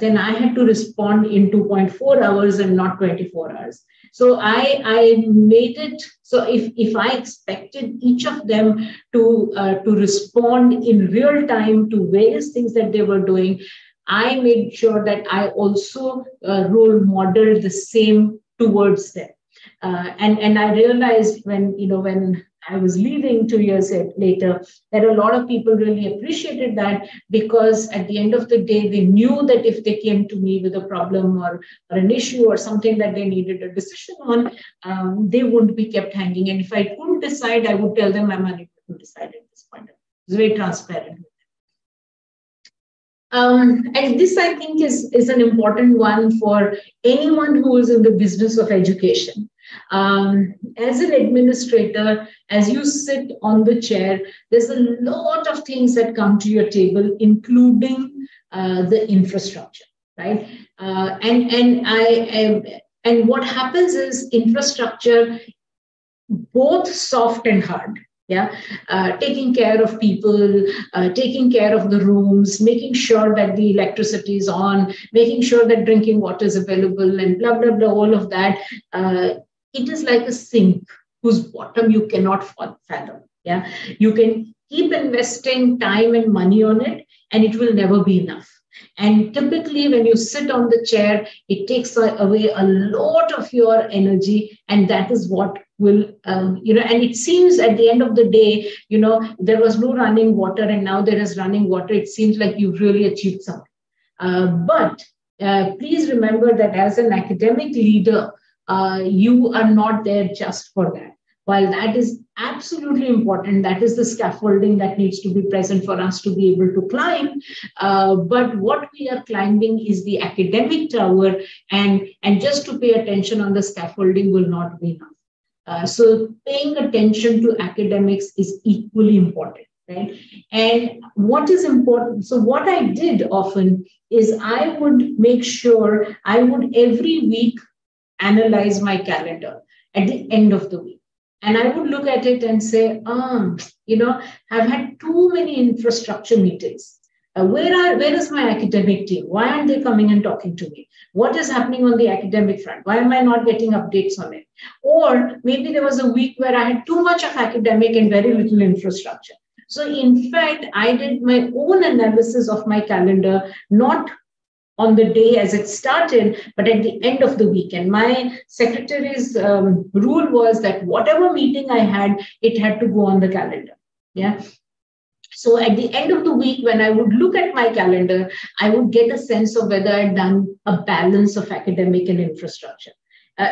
Then I had to respond in 2.4 hours and not 24 hours. So I made it, so if I expected each of them to respond in real time to various things that they were doing, I made sure that I also role modeled the same towards them. And I realized when I was leaving 2 years later, that a lot of people really appreciated that, because at the end of the day, they knew that if they came to me with a problem or an issue or something that they needed a decision on, they wouldn't be kept hanging. And if I couldn't decide, I would tell them I'm unable to decide at this point. It's very transparent. And this, I think, is an important one for anyone who is in the business of education. As an administrator, as you sit on the chair, there's a lot of things that come to your table, including the infrastructure, right? And what happens is infrastructure, both soft and hard. Yeah, taking care of people, taking care of the rooms, making sure that the electricity is on, making sure that drinking water is available, and blah, blah, blah, all of that. It is like a sink whose bottom you cannot fathom. Yeah, you can keep investing time and money on it, and it will never be enough. And typically, when you sit on the chair, it takes away a lot of your energy, and that is what will, and it seems at the end of the day, there was no running water, and now there is running water. It seems like you've really achieved something. But please remember that as an academic leader, you are not there just for that. While that is absolutely important, that is the scaffolding that needs to be present for us to be able to climb. But what we are climbing is the academic tower, and just to pay attention on the scaffolding will not be enough. So paying attention to academics is equally important, right? And what is important, so what I did often is I would make sure I would every week analyze my calendar. at the end of the week. And I would look at it and say, I've had too many infrastructure meetings. Where is my academic team? Why aren't they coming and talking to me? What is happening on the academic front? Why am I not getting updates on it? Or maybe there was a week where I had too much of academic and very little infrastructure. So in fact, I did my own analysis of my calendar, not on the day as it started, but at the end of the week. And my secretary's rule was that whatever meeting I had, it had to go on the calendar. Yeah. So at the end of the week, when I would look at my calendar, I would get a sense of whether I'd done a balance of academic and infrastructure.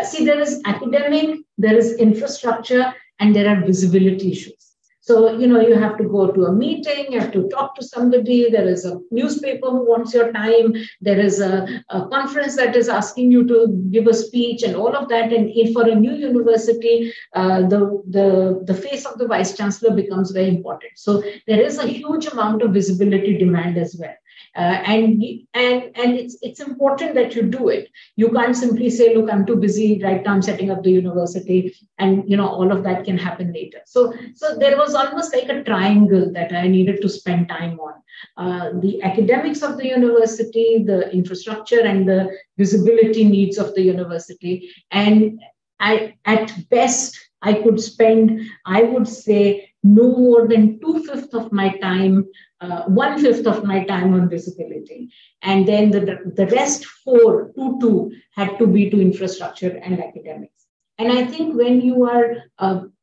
See, there is academic, there is infrastructure, and there are visibility issues. So, you have to go to a meeting, you have to talk to somebody, there is a newspaper who wants your time, there is a conference that is asking you to give a speech and all of that. And for a new university, the face of the vice chancellor becomes very important. So there is a huge amount of visibility demand as well. And it's important that you do it. You can't simply say, look, I'm too busy right now, I'm setting up the university, and all of that can happen later. So there was almost like a triangle that I needed to spend time on. The academics of the university, the infrastructure, and the visibility needs of the university. And at best, I could spend, I would say, no more than 2/5 of my time, 1/5 of my time on visibility. And then the rest 2 had to be to infrastructure and academics. And I think when you are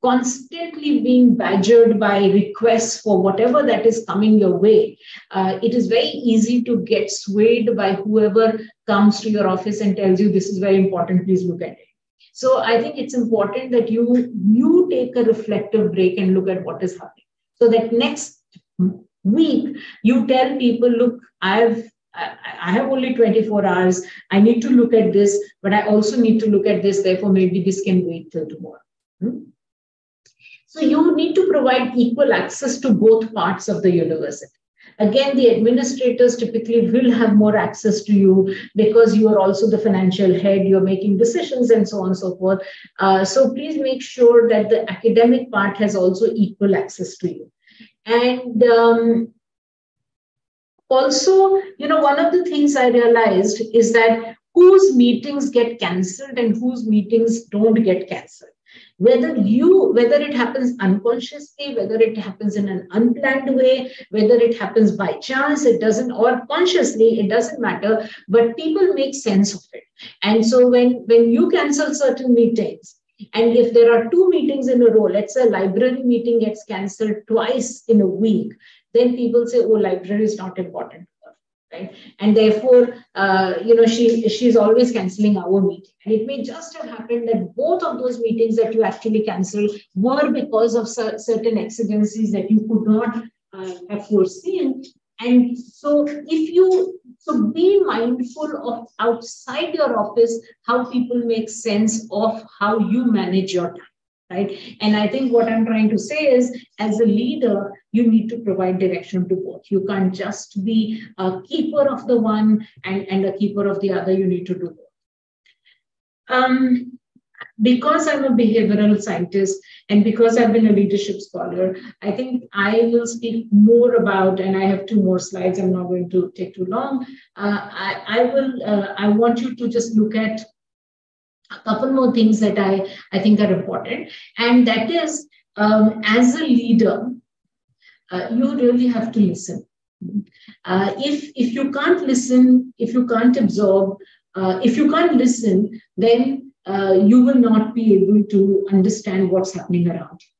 constantly being badgered by requests for whatever that is coming your way, it is very easy to get swayed by whoever comes to your office and tells you this is very important, please look at it. So I think it's important that you take a reflective break and look at what is happening. So that next week, you tell people, look, I have only 24 hours. I need to look at this, but I also need to look at this. Therefore, maybe this can wait till tomorrow. So you need to provide equal access to both parts of the university. Again, the administrators typically will have more access to you because you are also the financial head, you're making decisions and so on and so forth. So please make sure that the academic part has also equal access to you. And also, one of the things I realized is that whose meetings get cancelled and whose meetings don't get cancelled. Whether it happens unconsciously, whether it happens in an unplanned way, whether it happens by chance, or consciously, it doesn't matter, but people make sense of it. And so when you cancel certain meetings, and if there are 2 meetings in a row, let's say a library meeting gets cancelled twice in a week, then people say, oh, library is not important. Right? And therefore, she's always cancelling our meeting. And it may just have happened that both of those meetings that you actually cancelled were because of certain exigencies that you could not have foreseen. And so be mindful of outside your office, how people make sense of how you manage your time. Right. And I think what I'm trying to say is, as a leader, you need to provide direction to both. You can't just be a keeper of the one and a keeper of the other. You need to do both. Because I'm a behavioral scientist and because I've been a leadership scholar, I think I will speak more about, and I have 2 more slides. I'm not going to take too long. I want you to just look at a couple more things that I think are important. And that is, as a leader, you really have to listen. If you can't listen, if you can't absorb, if you can't listen, then you will not be able to understand what's happening around you.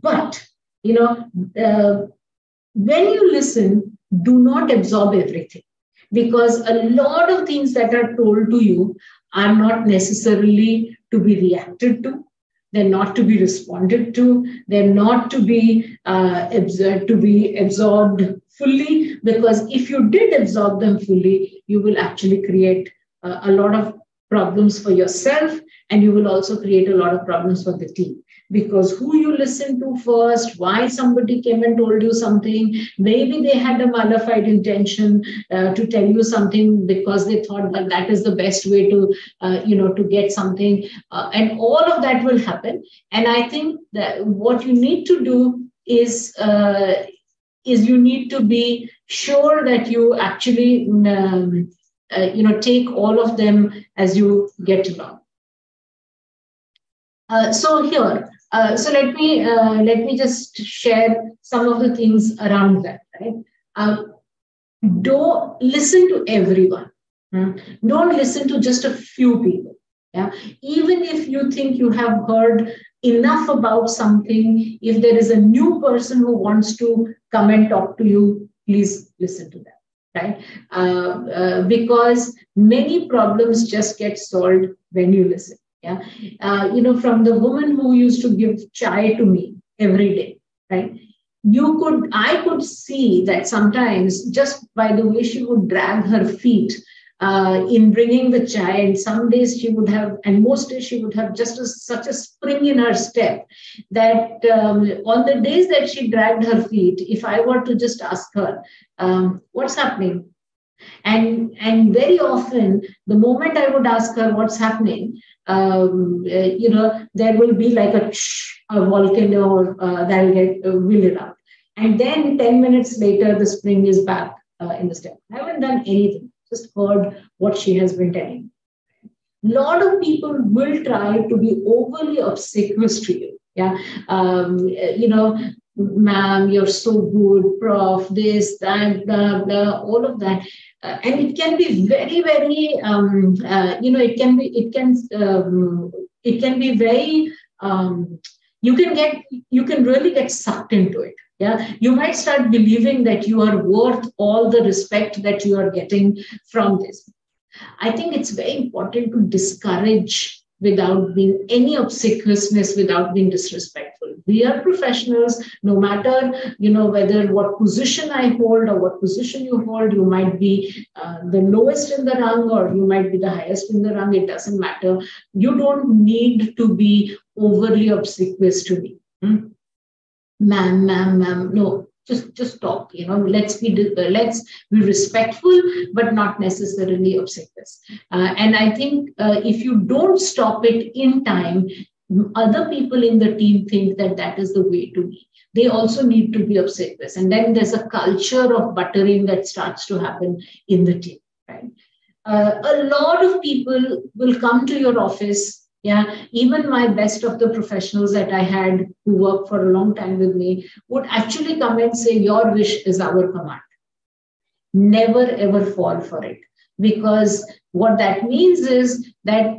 But, when you listen, do not absorb everything, because a lot of things that are told to you are not necessarily to be reacted to. They're not to be responded to. They're not to be absorbed fully, because if you did absorb them fully, you will actually create a lot of problems for yourself, and you will also create a lot of problems for the team. because who you listened to first, why somebody came and told you something. Maybe they had a malified intention to tell you something because they thought that that is the best way to, to get something. And all of that will happen. And I think that what you need to do is you need to be sure that you actually, take all of them as you get along. So let me just share some of the things around that. Right? Don't listen to everyone. Don't listen to just a few people. Yeah, even if you think you have heard enough about something, if there is a new person who wants to come and talk to you, please listen to them. Right? Because many problems just get solved when you listen. Yeah, from the woman who used to give chai to me every day, right? I could see that sometimes just by the way she would drag her feet in bringing the chai, and some days she would have, and most days she would have just such a spring in her step that on the days that she dragged her feet, if I were to just ask her, what's happening? And very often, the moment I would ask her what's happening, there will be like a volcano that'll get will erupt. And then 10 minutes later, the spring is back in the step. I haven't done anything, just heard what she has been telling. A lot of people will try to be overly obsequious to you. Yeah. Ma'am, you're so good, prof, this, that, blah, blah, all of that. And it can be very, very, it can be very, you can really get sucked into it. Yeah, you might start believing that you are worth all the respect that you are getting from this. I think it's very important to discourage without being any obsequiousness, without being disrespectful. We are professionals, no matter, whether what position I hold or what position you hold, you might be the lowest in the rung or you might be the highest in the rung, it doesn't matter. You don't need to be overly obsequious to me. Ma'am, no. Just talk, let's be respectful, but not necessarily obsequious. And I think if you don't stop it in time, other people in the team think that is the way to be. They also need to be obsequious. And then there's a culture of buttering that starts to happen in the team. Right? A lot of people will come to your office. Yeah, even my best of the professionals that I had who worked for a long time with me would actually come and say, your wish is our command. Never, ever fall for it. Because what that means is that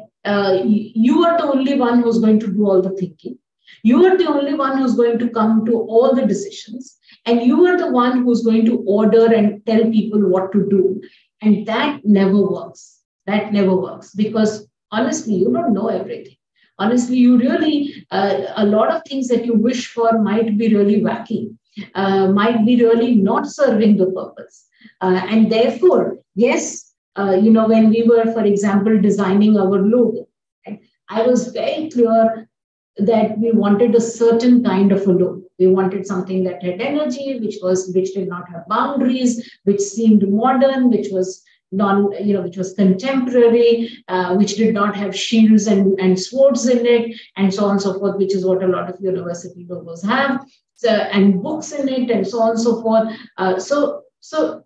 you are the only one who's going to do all the thinking. You are the only one who's going to come to all the decisions. And you are the one who's going to order and tell people what to do. And that never works. That never works. Because honestly, you don't know everything. Honestly, you really, a lot of things that you wish for might be really wacky, might be really not serving the purpose. And therefore, yes, when we were, for example, designing our logo, right, I was very clear that we wanted a certain kind of a logo. We wanted something that had energy, which did not have boundaries, which seemed modern, which was which was contemporary, which did not have shields and swords in it, and so on and so forth, which is what a lot of university logos have, and books in it, and so on and so forth. So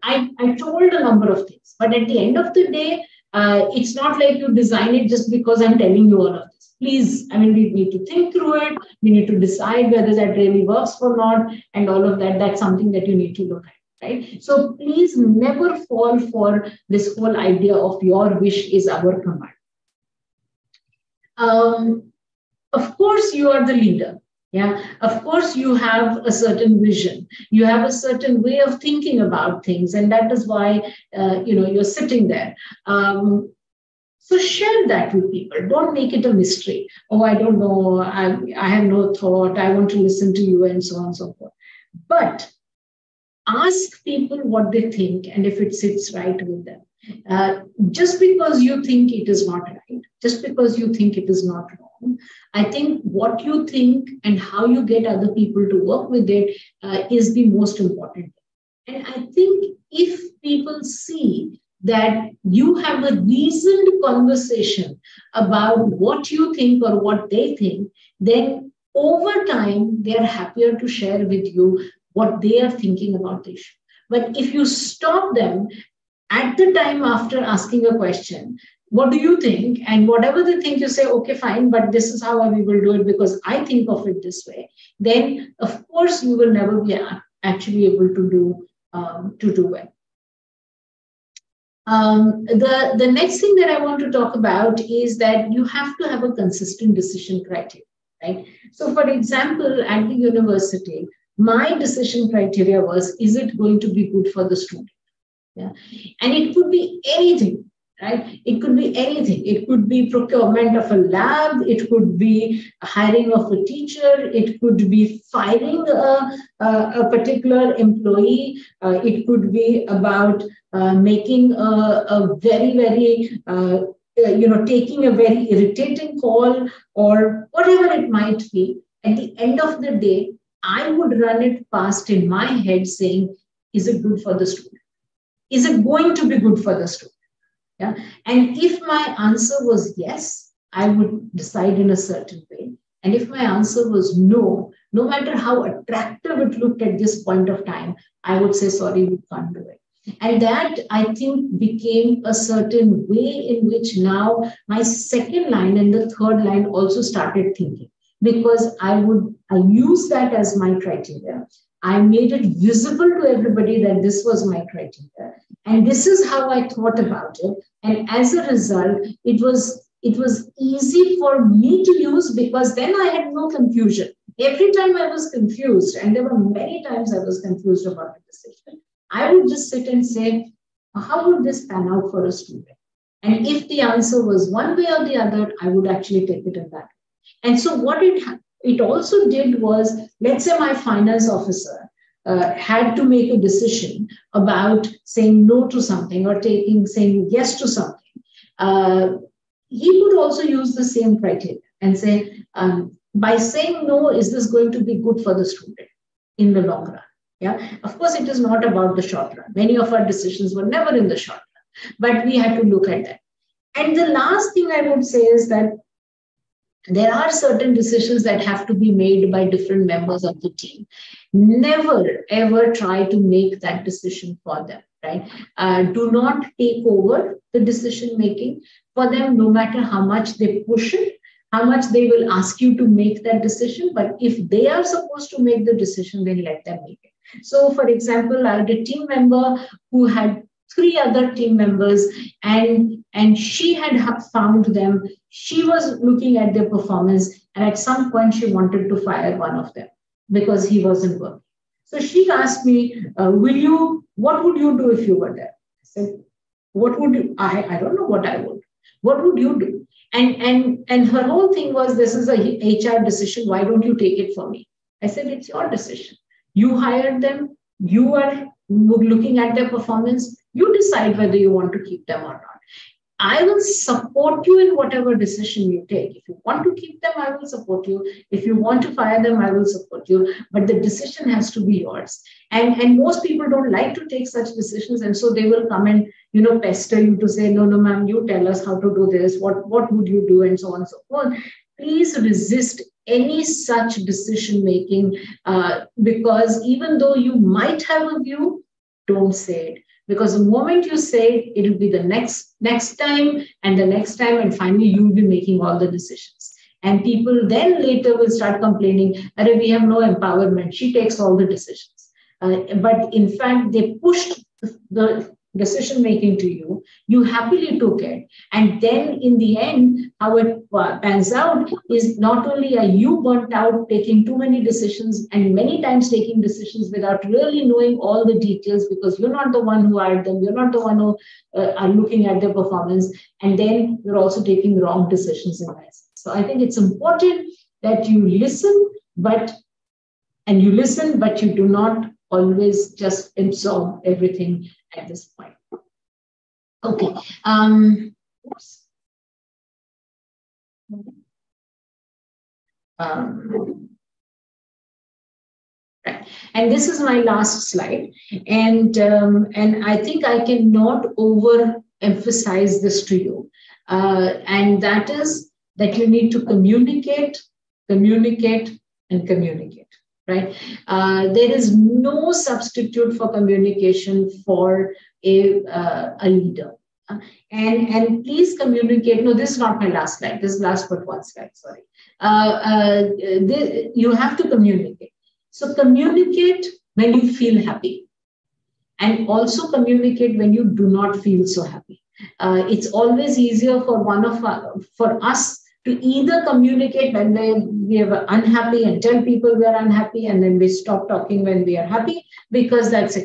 I told a number of things, but at the end of the day, it's not like you design it just because I'm telling you all of this. Please, we need to think through it. We need to decide whether that really works or not, and all of that. That's something that you need to look at. Right? So please never fall for this whole idea of your wish is our command. Of course, you are the leader. Yeah, of course, you have a certain vision. You have a certain way of thinking about things, and that is why you're sitting there. So share that with people. Don't make it a mystery. Oh, I don't know. I have no thought. I want to listen to you, and so on and so forth. But ask people what they think and if it sits right with them. Just because you think it is not right, just because you think it is not wrong, I think what you think and how you get other people to work with it is the most important. And I think if people see that you have a reasoned conversation about what you think or what they think, then over time, they are happier to share with you what they are thinking about the issue. But if you stop them at the time after asking a question, what do you think? And whatever they think, you say, okay, fine, but this is how we will do it because I think of it this way. Then, of course, you will never be actually able to do well. The next thing that I want to talk about is that you have to have a consistent decision criteria, right? So, for example, at the university, my decision criteria was, is it going to be good for the student? Yeah. And it could be anything, right? It could be anything. It could be procurement of a lab. It could be hiring of a teacher. It could be firing a particular employee. It could be about making a very, very, taking a very irritating call or whatever it might be. At the end of the day, I would run it past in my head saying, is it good for the student? Is it going to be good for the student? Yeah. And if my answer was yes, I would decide in a certain way. And if my answer was no, no matter how attractive it looked at this point of time, I would say, sorry, we can't do it. And that, I think, became a certain way in which now my second line and the third line also started thinking, because I use that as my criteria. I made it visible to everybody that this was my criteria. And this is how I thought about it. And as a result, it was easy for me to use because then I had no confusion. Every time I was confused, and there were many times I was confused about the decision, I would just sit and say, how would this pan out for a student? And if the answer was one way or the other, I would actually take it in that way. And so what it also did was, let's say my finance officer had to make a decision about saying no to something or saying yes to something. He could also use the same criteria and say, by saying no, is this going to be good for the student in the long run? Yeah, of course, it is not about the short run. Many of our decisions were never in the short run, but we had to look at that. And the last thing I would say is that there are certain decisions that have to be made by different members of the team. Never, ever try to make that decision for them, right? Do not take over the decision making for them, no matter how much they push it, how much they will ask you to make that decision. But if they are supposed to make the decision, then let them make it. So, for example, I had a team member who had 3 other team members, and she had found them. She was looking at their performance, and at some point she wanted to fire one of them because he wasn't working. So she asked me, what would you do if you were there? I said, what would you? I don't know what I would. What would you do? And her whole thing was, this is a HR decision. Why don't you take it for me? I said, it's your decision. You hired them. You are looking at their performance. You decide whether you want to keep them or not. I will support you in whatever decision you take. If you want to keep them, I will support you. If you want to fire them, I will support you. But the decision has to be yours. And most people don't like to take such decisions. And so they will come and, pester you to say, no, ma'am, you tell us how to do this. What would you do? And so on and so forth. Please resist any such decision making because even though you might have a view, don't say it. Because the moment you say it, it will be the next time and the next time, and finally you will be making all the decisions. And people then later will start complaining, we have no empowerment. She takes all the decisions. But in fact, they pushed the decision making to you. You happily took it. And then in the end, how it pans out is not only are you burnt out taking too many decisions and many times taking decisions without really knowing all the details because you're not the one who hired them, you're not the one who are looking at their performance, and then you're also taking wrong decisions in life. So I think it's important that you listen, but you do not always just absorb everything at this point. Okay. Oops. Right. And this is my last slide. And I think I cannot overemphasize this to you. And that is that you need to communicate, communicate, and communicate. Right? There is no substitute for communication for a leader. And please communicate. No, this is not my last slide. This is last but one slide. Sorry. You have to communicate. So communicate when you feel happy, and also communicate when you do not feel so happy. It's always easier for us to either communicate when we are unhappy and tell people we are unhappy, and then we stop talking when we are happy, because that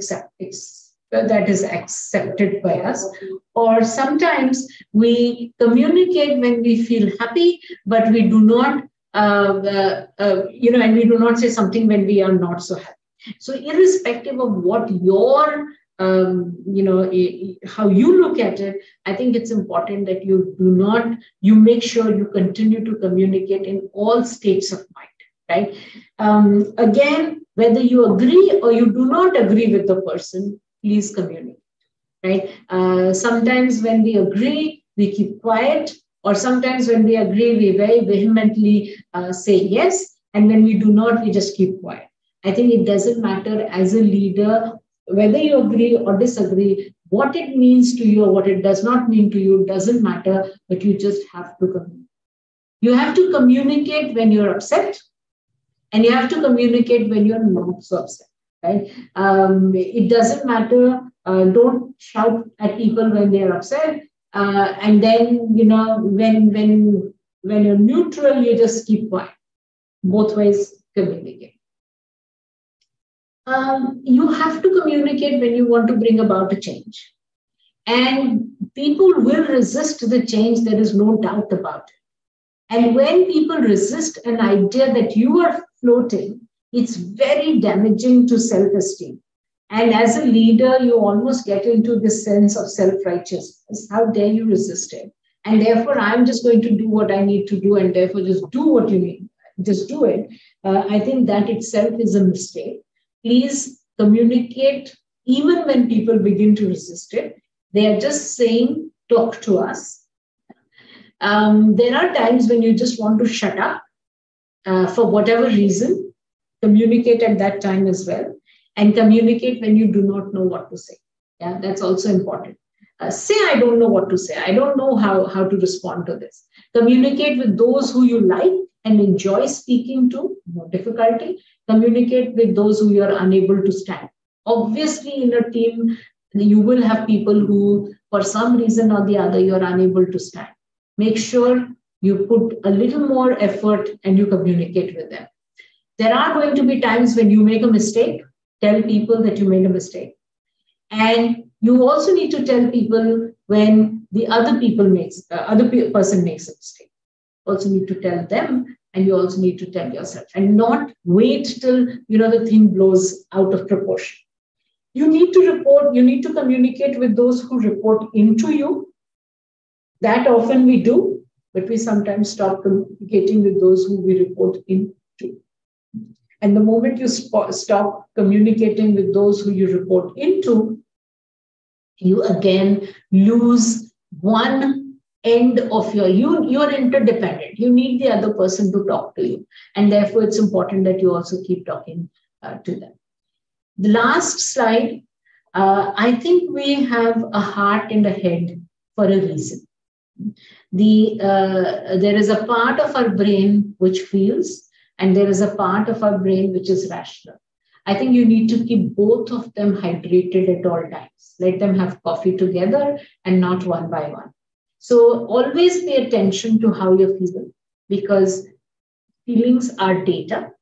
is accepted by us. Or sometimes we communicate when we feel happy, but we do not, and we do not say something when we are not so happy. So irrespective of what your how you look at it, I think it's important that you make sure you continue to communicate in all states of mind, right? Again, whether you agree or you do not agree with the person, please communicate, right? Sometimes when we agree, we keep quiet, or sometimes when we agree, we very vehemently say yes, and when we do not, we just keep quiet. I think it doesn't matter as a leader whether you agree or disagree. What it means to you or what it does not mean to you doesn't matter, but you just have to communicate. You have to communicate when you're upset, and you have to communicate when you're not so upset, right? It doesn't matter. Don't shout at people when they're upset. And then, when you're neutral, you just keep quiet. Both ways, communicate. You have to communicate when you want to bring about a change. And people will resist the change, there is no doubt about it. And when people resist an idea that you are floating, it's very damaging to self-esteem. And as a leader, you almost get into this sense of self-righteousness. How dare you resist it? And therefore, I'm just going to do what I need to do, and therefore just do what you need. Just do it. I think that itself is a mistake. Please communicate even when people begin to resist it. They are just saying, talk to us. There are times when you just want to shut up for whatever reason. Communicate at that time as well. And communicate when you do not know what to say. Yeah, that's also important. Say, I don't know what to say. I don't know how to respond to this. Communicate with those who you like and enjoy speaking to, no difficulty. Communicate with those who you are unable to stand. Obviously, in a team, you will have people who, for some reason or the other, you are unable to stand. Make sure you put a little more effort and you communicate with them. There are going to be times when you make a mistake. Tell people that you made a mistake. And you also need to tell people when the other person makes a mistake. Also need to tell them, and you also need to tell yourself, and not wait till the thing blows out of proportion. You need to report, you need to communicate with those who report into you. That often we do, but we sometimes stop communicating with those who we report into. And the moment you stop communicating with those who you report into, you again lose one end of you're interdependent. You need the other person to talk to you. And therefore, it's important that you also keep talking to them. The last slide, I think we have a heart and a head for a reason. There is a part of our brain which feels, and there is a part of our brain which is rational. I think you need to keep both of them hydrated at all times. Let them have coffee together and not one by one. So always pay attention to how you're feeling, because feelings are data.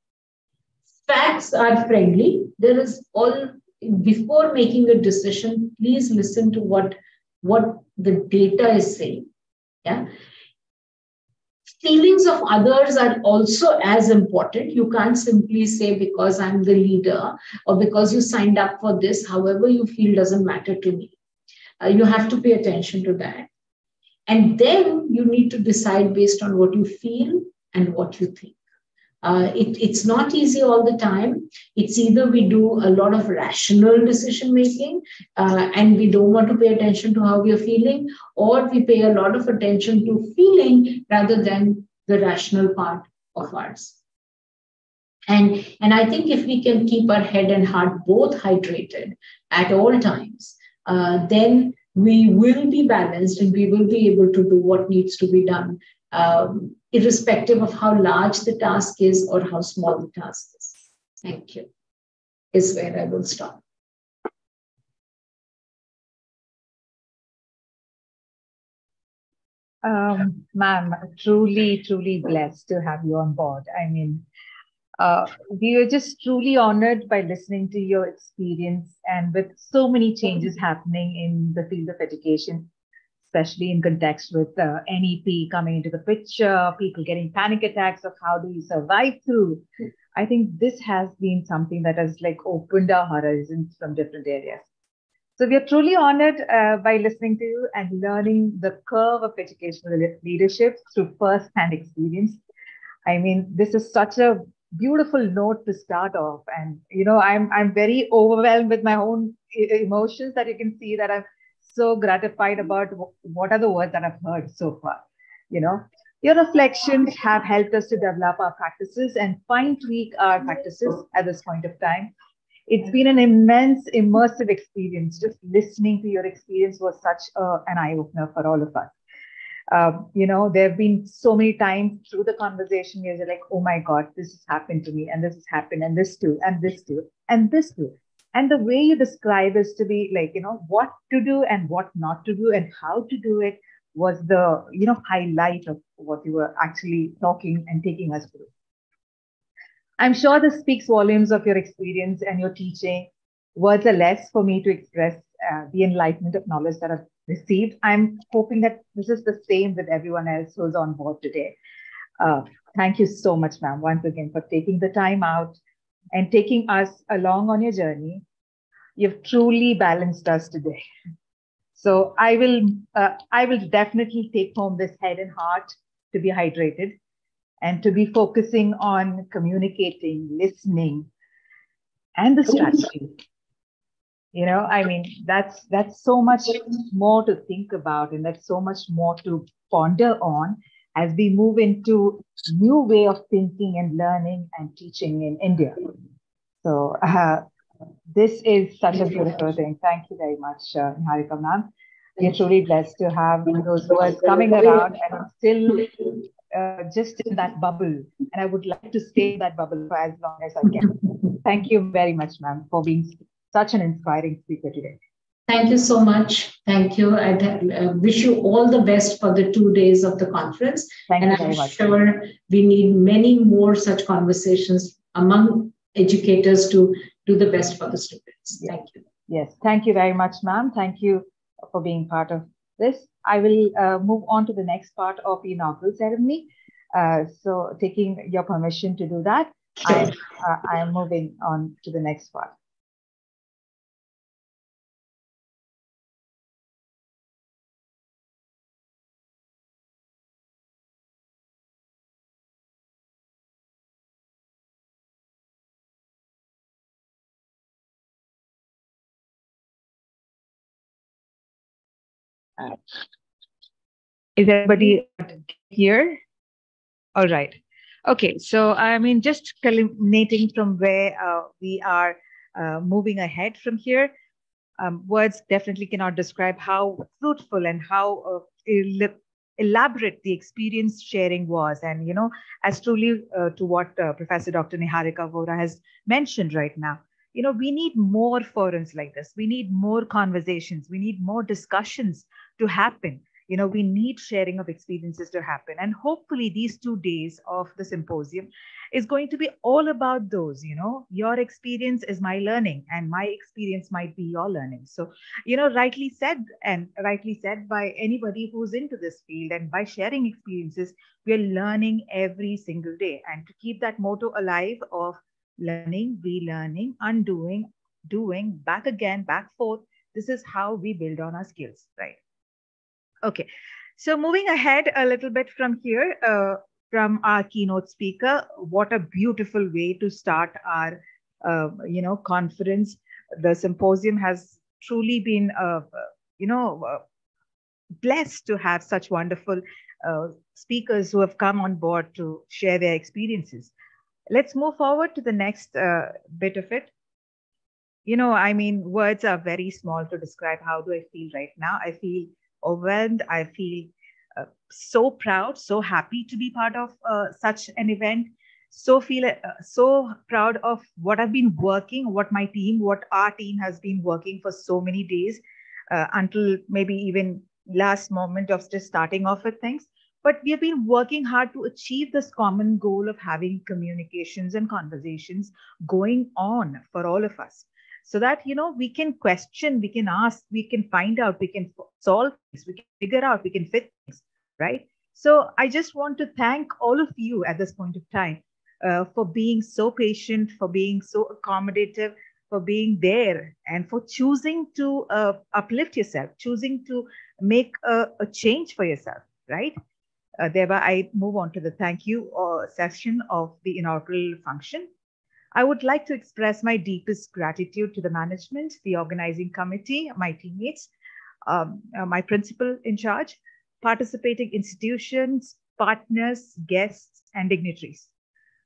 Facts are friendly. Before making a decision, please listen to what the data is saying. Yeah. Feelings of others are also as important. You can't simply say, because I'm the leader or because you signed up for this, however you feel doesn't matter to me. You have to pay attention to that. And then you need to decide based on what you feel and what you think. It's not easy all the time. It's either we do a lot of rational decision making and we don't want to pay attention to how we are feeling, or we pay a lot of attention to feeling rather than the rational part of ours. And I think if we can keep our head and heart both hydrated at all times, then we will be balanced and we will be able to do what needs to be done, irrespective of how large the task is or how small the task is. Thank you, is where I will stop. Ma'am, truly, truly blessed to have you on board. I mean, we were just truly honored by listening to your experience, and with so many changes happening in the field of education, especially in context with NEP coming into the picture, people getting panic attacks of how do you survive through. I think this has been something that has like opened our horizons from different areas. So we are truly honored by listening to you and learning the curve of educational leadership through first-hand experience. I mean, this is such a beautiful note to start off, and I'm very overwhelmed with my own emotions, that you can see that I'm so gratified about what are the words that I've heard so far. Your reflections have helped us to develop our practices and fine tweak our practices at this point of time. It's been an immense immersive experience. Just listening to your experience was such an eye opener for all of us. There have been so many times through the conversation where you're like, oh my God, this has happened to me, and this has happened, and this too, and this too, and this too. And the way you describe is to be like, what to do and what not to do and how to do it was the, highlight of what you were actually talking and taking us through. I'm sure this speaks volumes of your experience and your teaching. Words are less for me to express the enlightenment of knowledge that I've received. I'm hoping that this is the same with everyone else who's on board today. Thank you so much, ma'am, once again, for taking the time out and taking us along on your journey. You've truly balanced us today. So I will definitely take home this head and heart to be hydrated and to be focusing on communicating, listening, and the strategy. That's so much more to think about, and that's so much more to ponder on as we move into new way of thinking and learning and teaching in India. So this is such a beautiful thing. Thank you very much, Niharika ma'am. We're truly blessed to have those words coming around, and I'm still just in that bubble. And I would like to stay in that bubble for as long as I can. Thank you very much, ma'am, for being such an inspiring speaker today. Thank you so much. Thank you. I wish you all the best for the 2 days of the conference. Thank you very much. I'm sure we need many more such conversations among educators to do the best for the students. Yes. Thank you. Yes, thank you very much, ma'am. Thank you for being part of this. I will move on to the next part of the inaugural ceremony. So taking your permission to do that, sure. I am moving on to the next part. Is everybody here? All right. Okay. So, just culminating from where we are moving ahead from here, words definitely cannot describe how fruitful and how elaborate the experience sharing was. And, as truly to what Professor Dr. Niharika Vora has mentioned right now, we need more forums like this. We need more conversations. We need more discussions to happen. We need sharing of experiences to happen. And hopefully these 2 days of the symposium is going to be all about those, your experience is my learning and my experience might be your learning. So, rightly said by anybody who's into this field, and by sharing experiences, we're learning every single day. And to keep that motto alive of learning, relearning, undoing, doing, back again, back forth, this is how we build on our skills, right? Okay, so moving ahead a little bit from here, from our keynote speaker. What a beautiful way to start our, conference. The symposium has truly been, blessed to have such wonderful speakers who have come on board to share their experiences. Let's move forward to the next bit of it. I mean, words are very small to describe how do I feel right now. I feel overwhelmed. I feel so proud, so happy to be part of such an event. So proud of what I've been working, what our team has been working for so many days until maybe even last moment of just starting off with things. But we have been working hard to achieve this common goal of having communications and conversations going on for all of us, so that we can question, we can ask, we can find out, we can solve things, we can figure out, we can fit things, right? So I just want to thank all of you at this point of time for being so patient, for being so accommodative, for being there, and for choosing to uplift yourself, choosing to make a change for yourself, right? Thereby I move on to the thank you session of the inaugural function. I would like to express my deepest gratitude to the management, the organizing committee, my teammates, my principal in charge, participating institutions, partners, guests, and dignitaries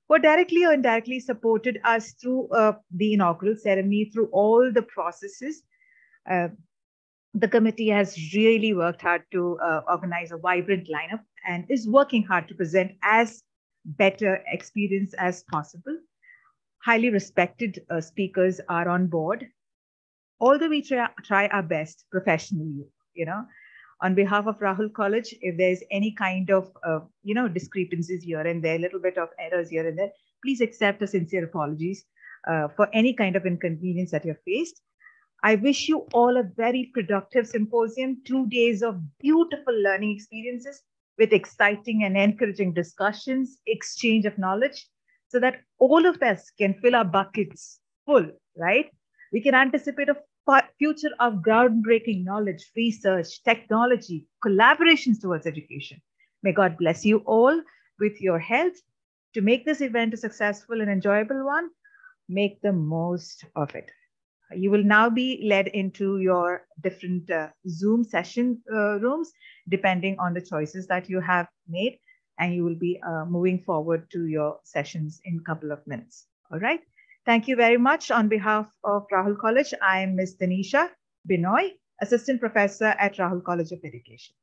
who directly or indirectly supported us through the inaugural ceremony, through all the processes. The committee has really worked hard to organize a vibrant lineup and is working hard to present as better experience as possible. Highly respected speakers are on board. Although we try our best professionally, on behalf of Rahul College, if there's any kind of, discrepancies here and there, a little bit of errors here and there, please accept a sincere apologies for any kind of inconvenience that you've faced. I wish you all a very productive symposium, 2 days of beautiful learning experiences with exciting and encouraging discussions, exchange of knowledge, so that all of us can fill our buckets full, right? We can anticipate a future of groundbreaking knowledge, research, technology, collaborations towards education. May God bless you all with your health to make this event a successful and enjoyable one. Make the most of it. You will now be led into your different Zoom session rooms, depending on the choices that you have made, and you will be moving forward to your sessions in a couple of minutes. All right. Thank you very much. On behalf of Rahul College, I am Ms. Tanisha Binoy, Assistant Professor at Rahul College of Education.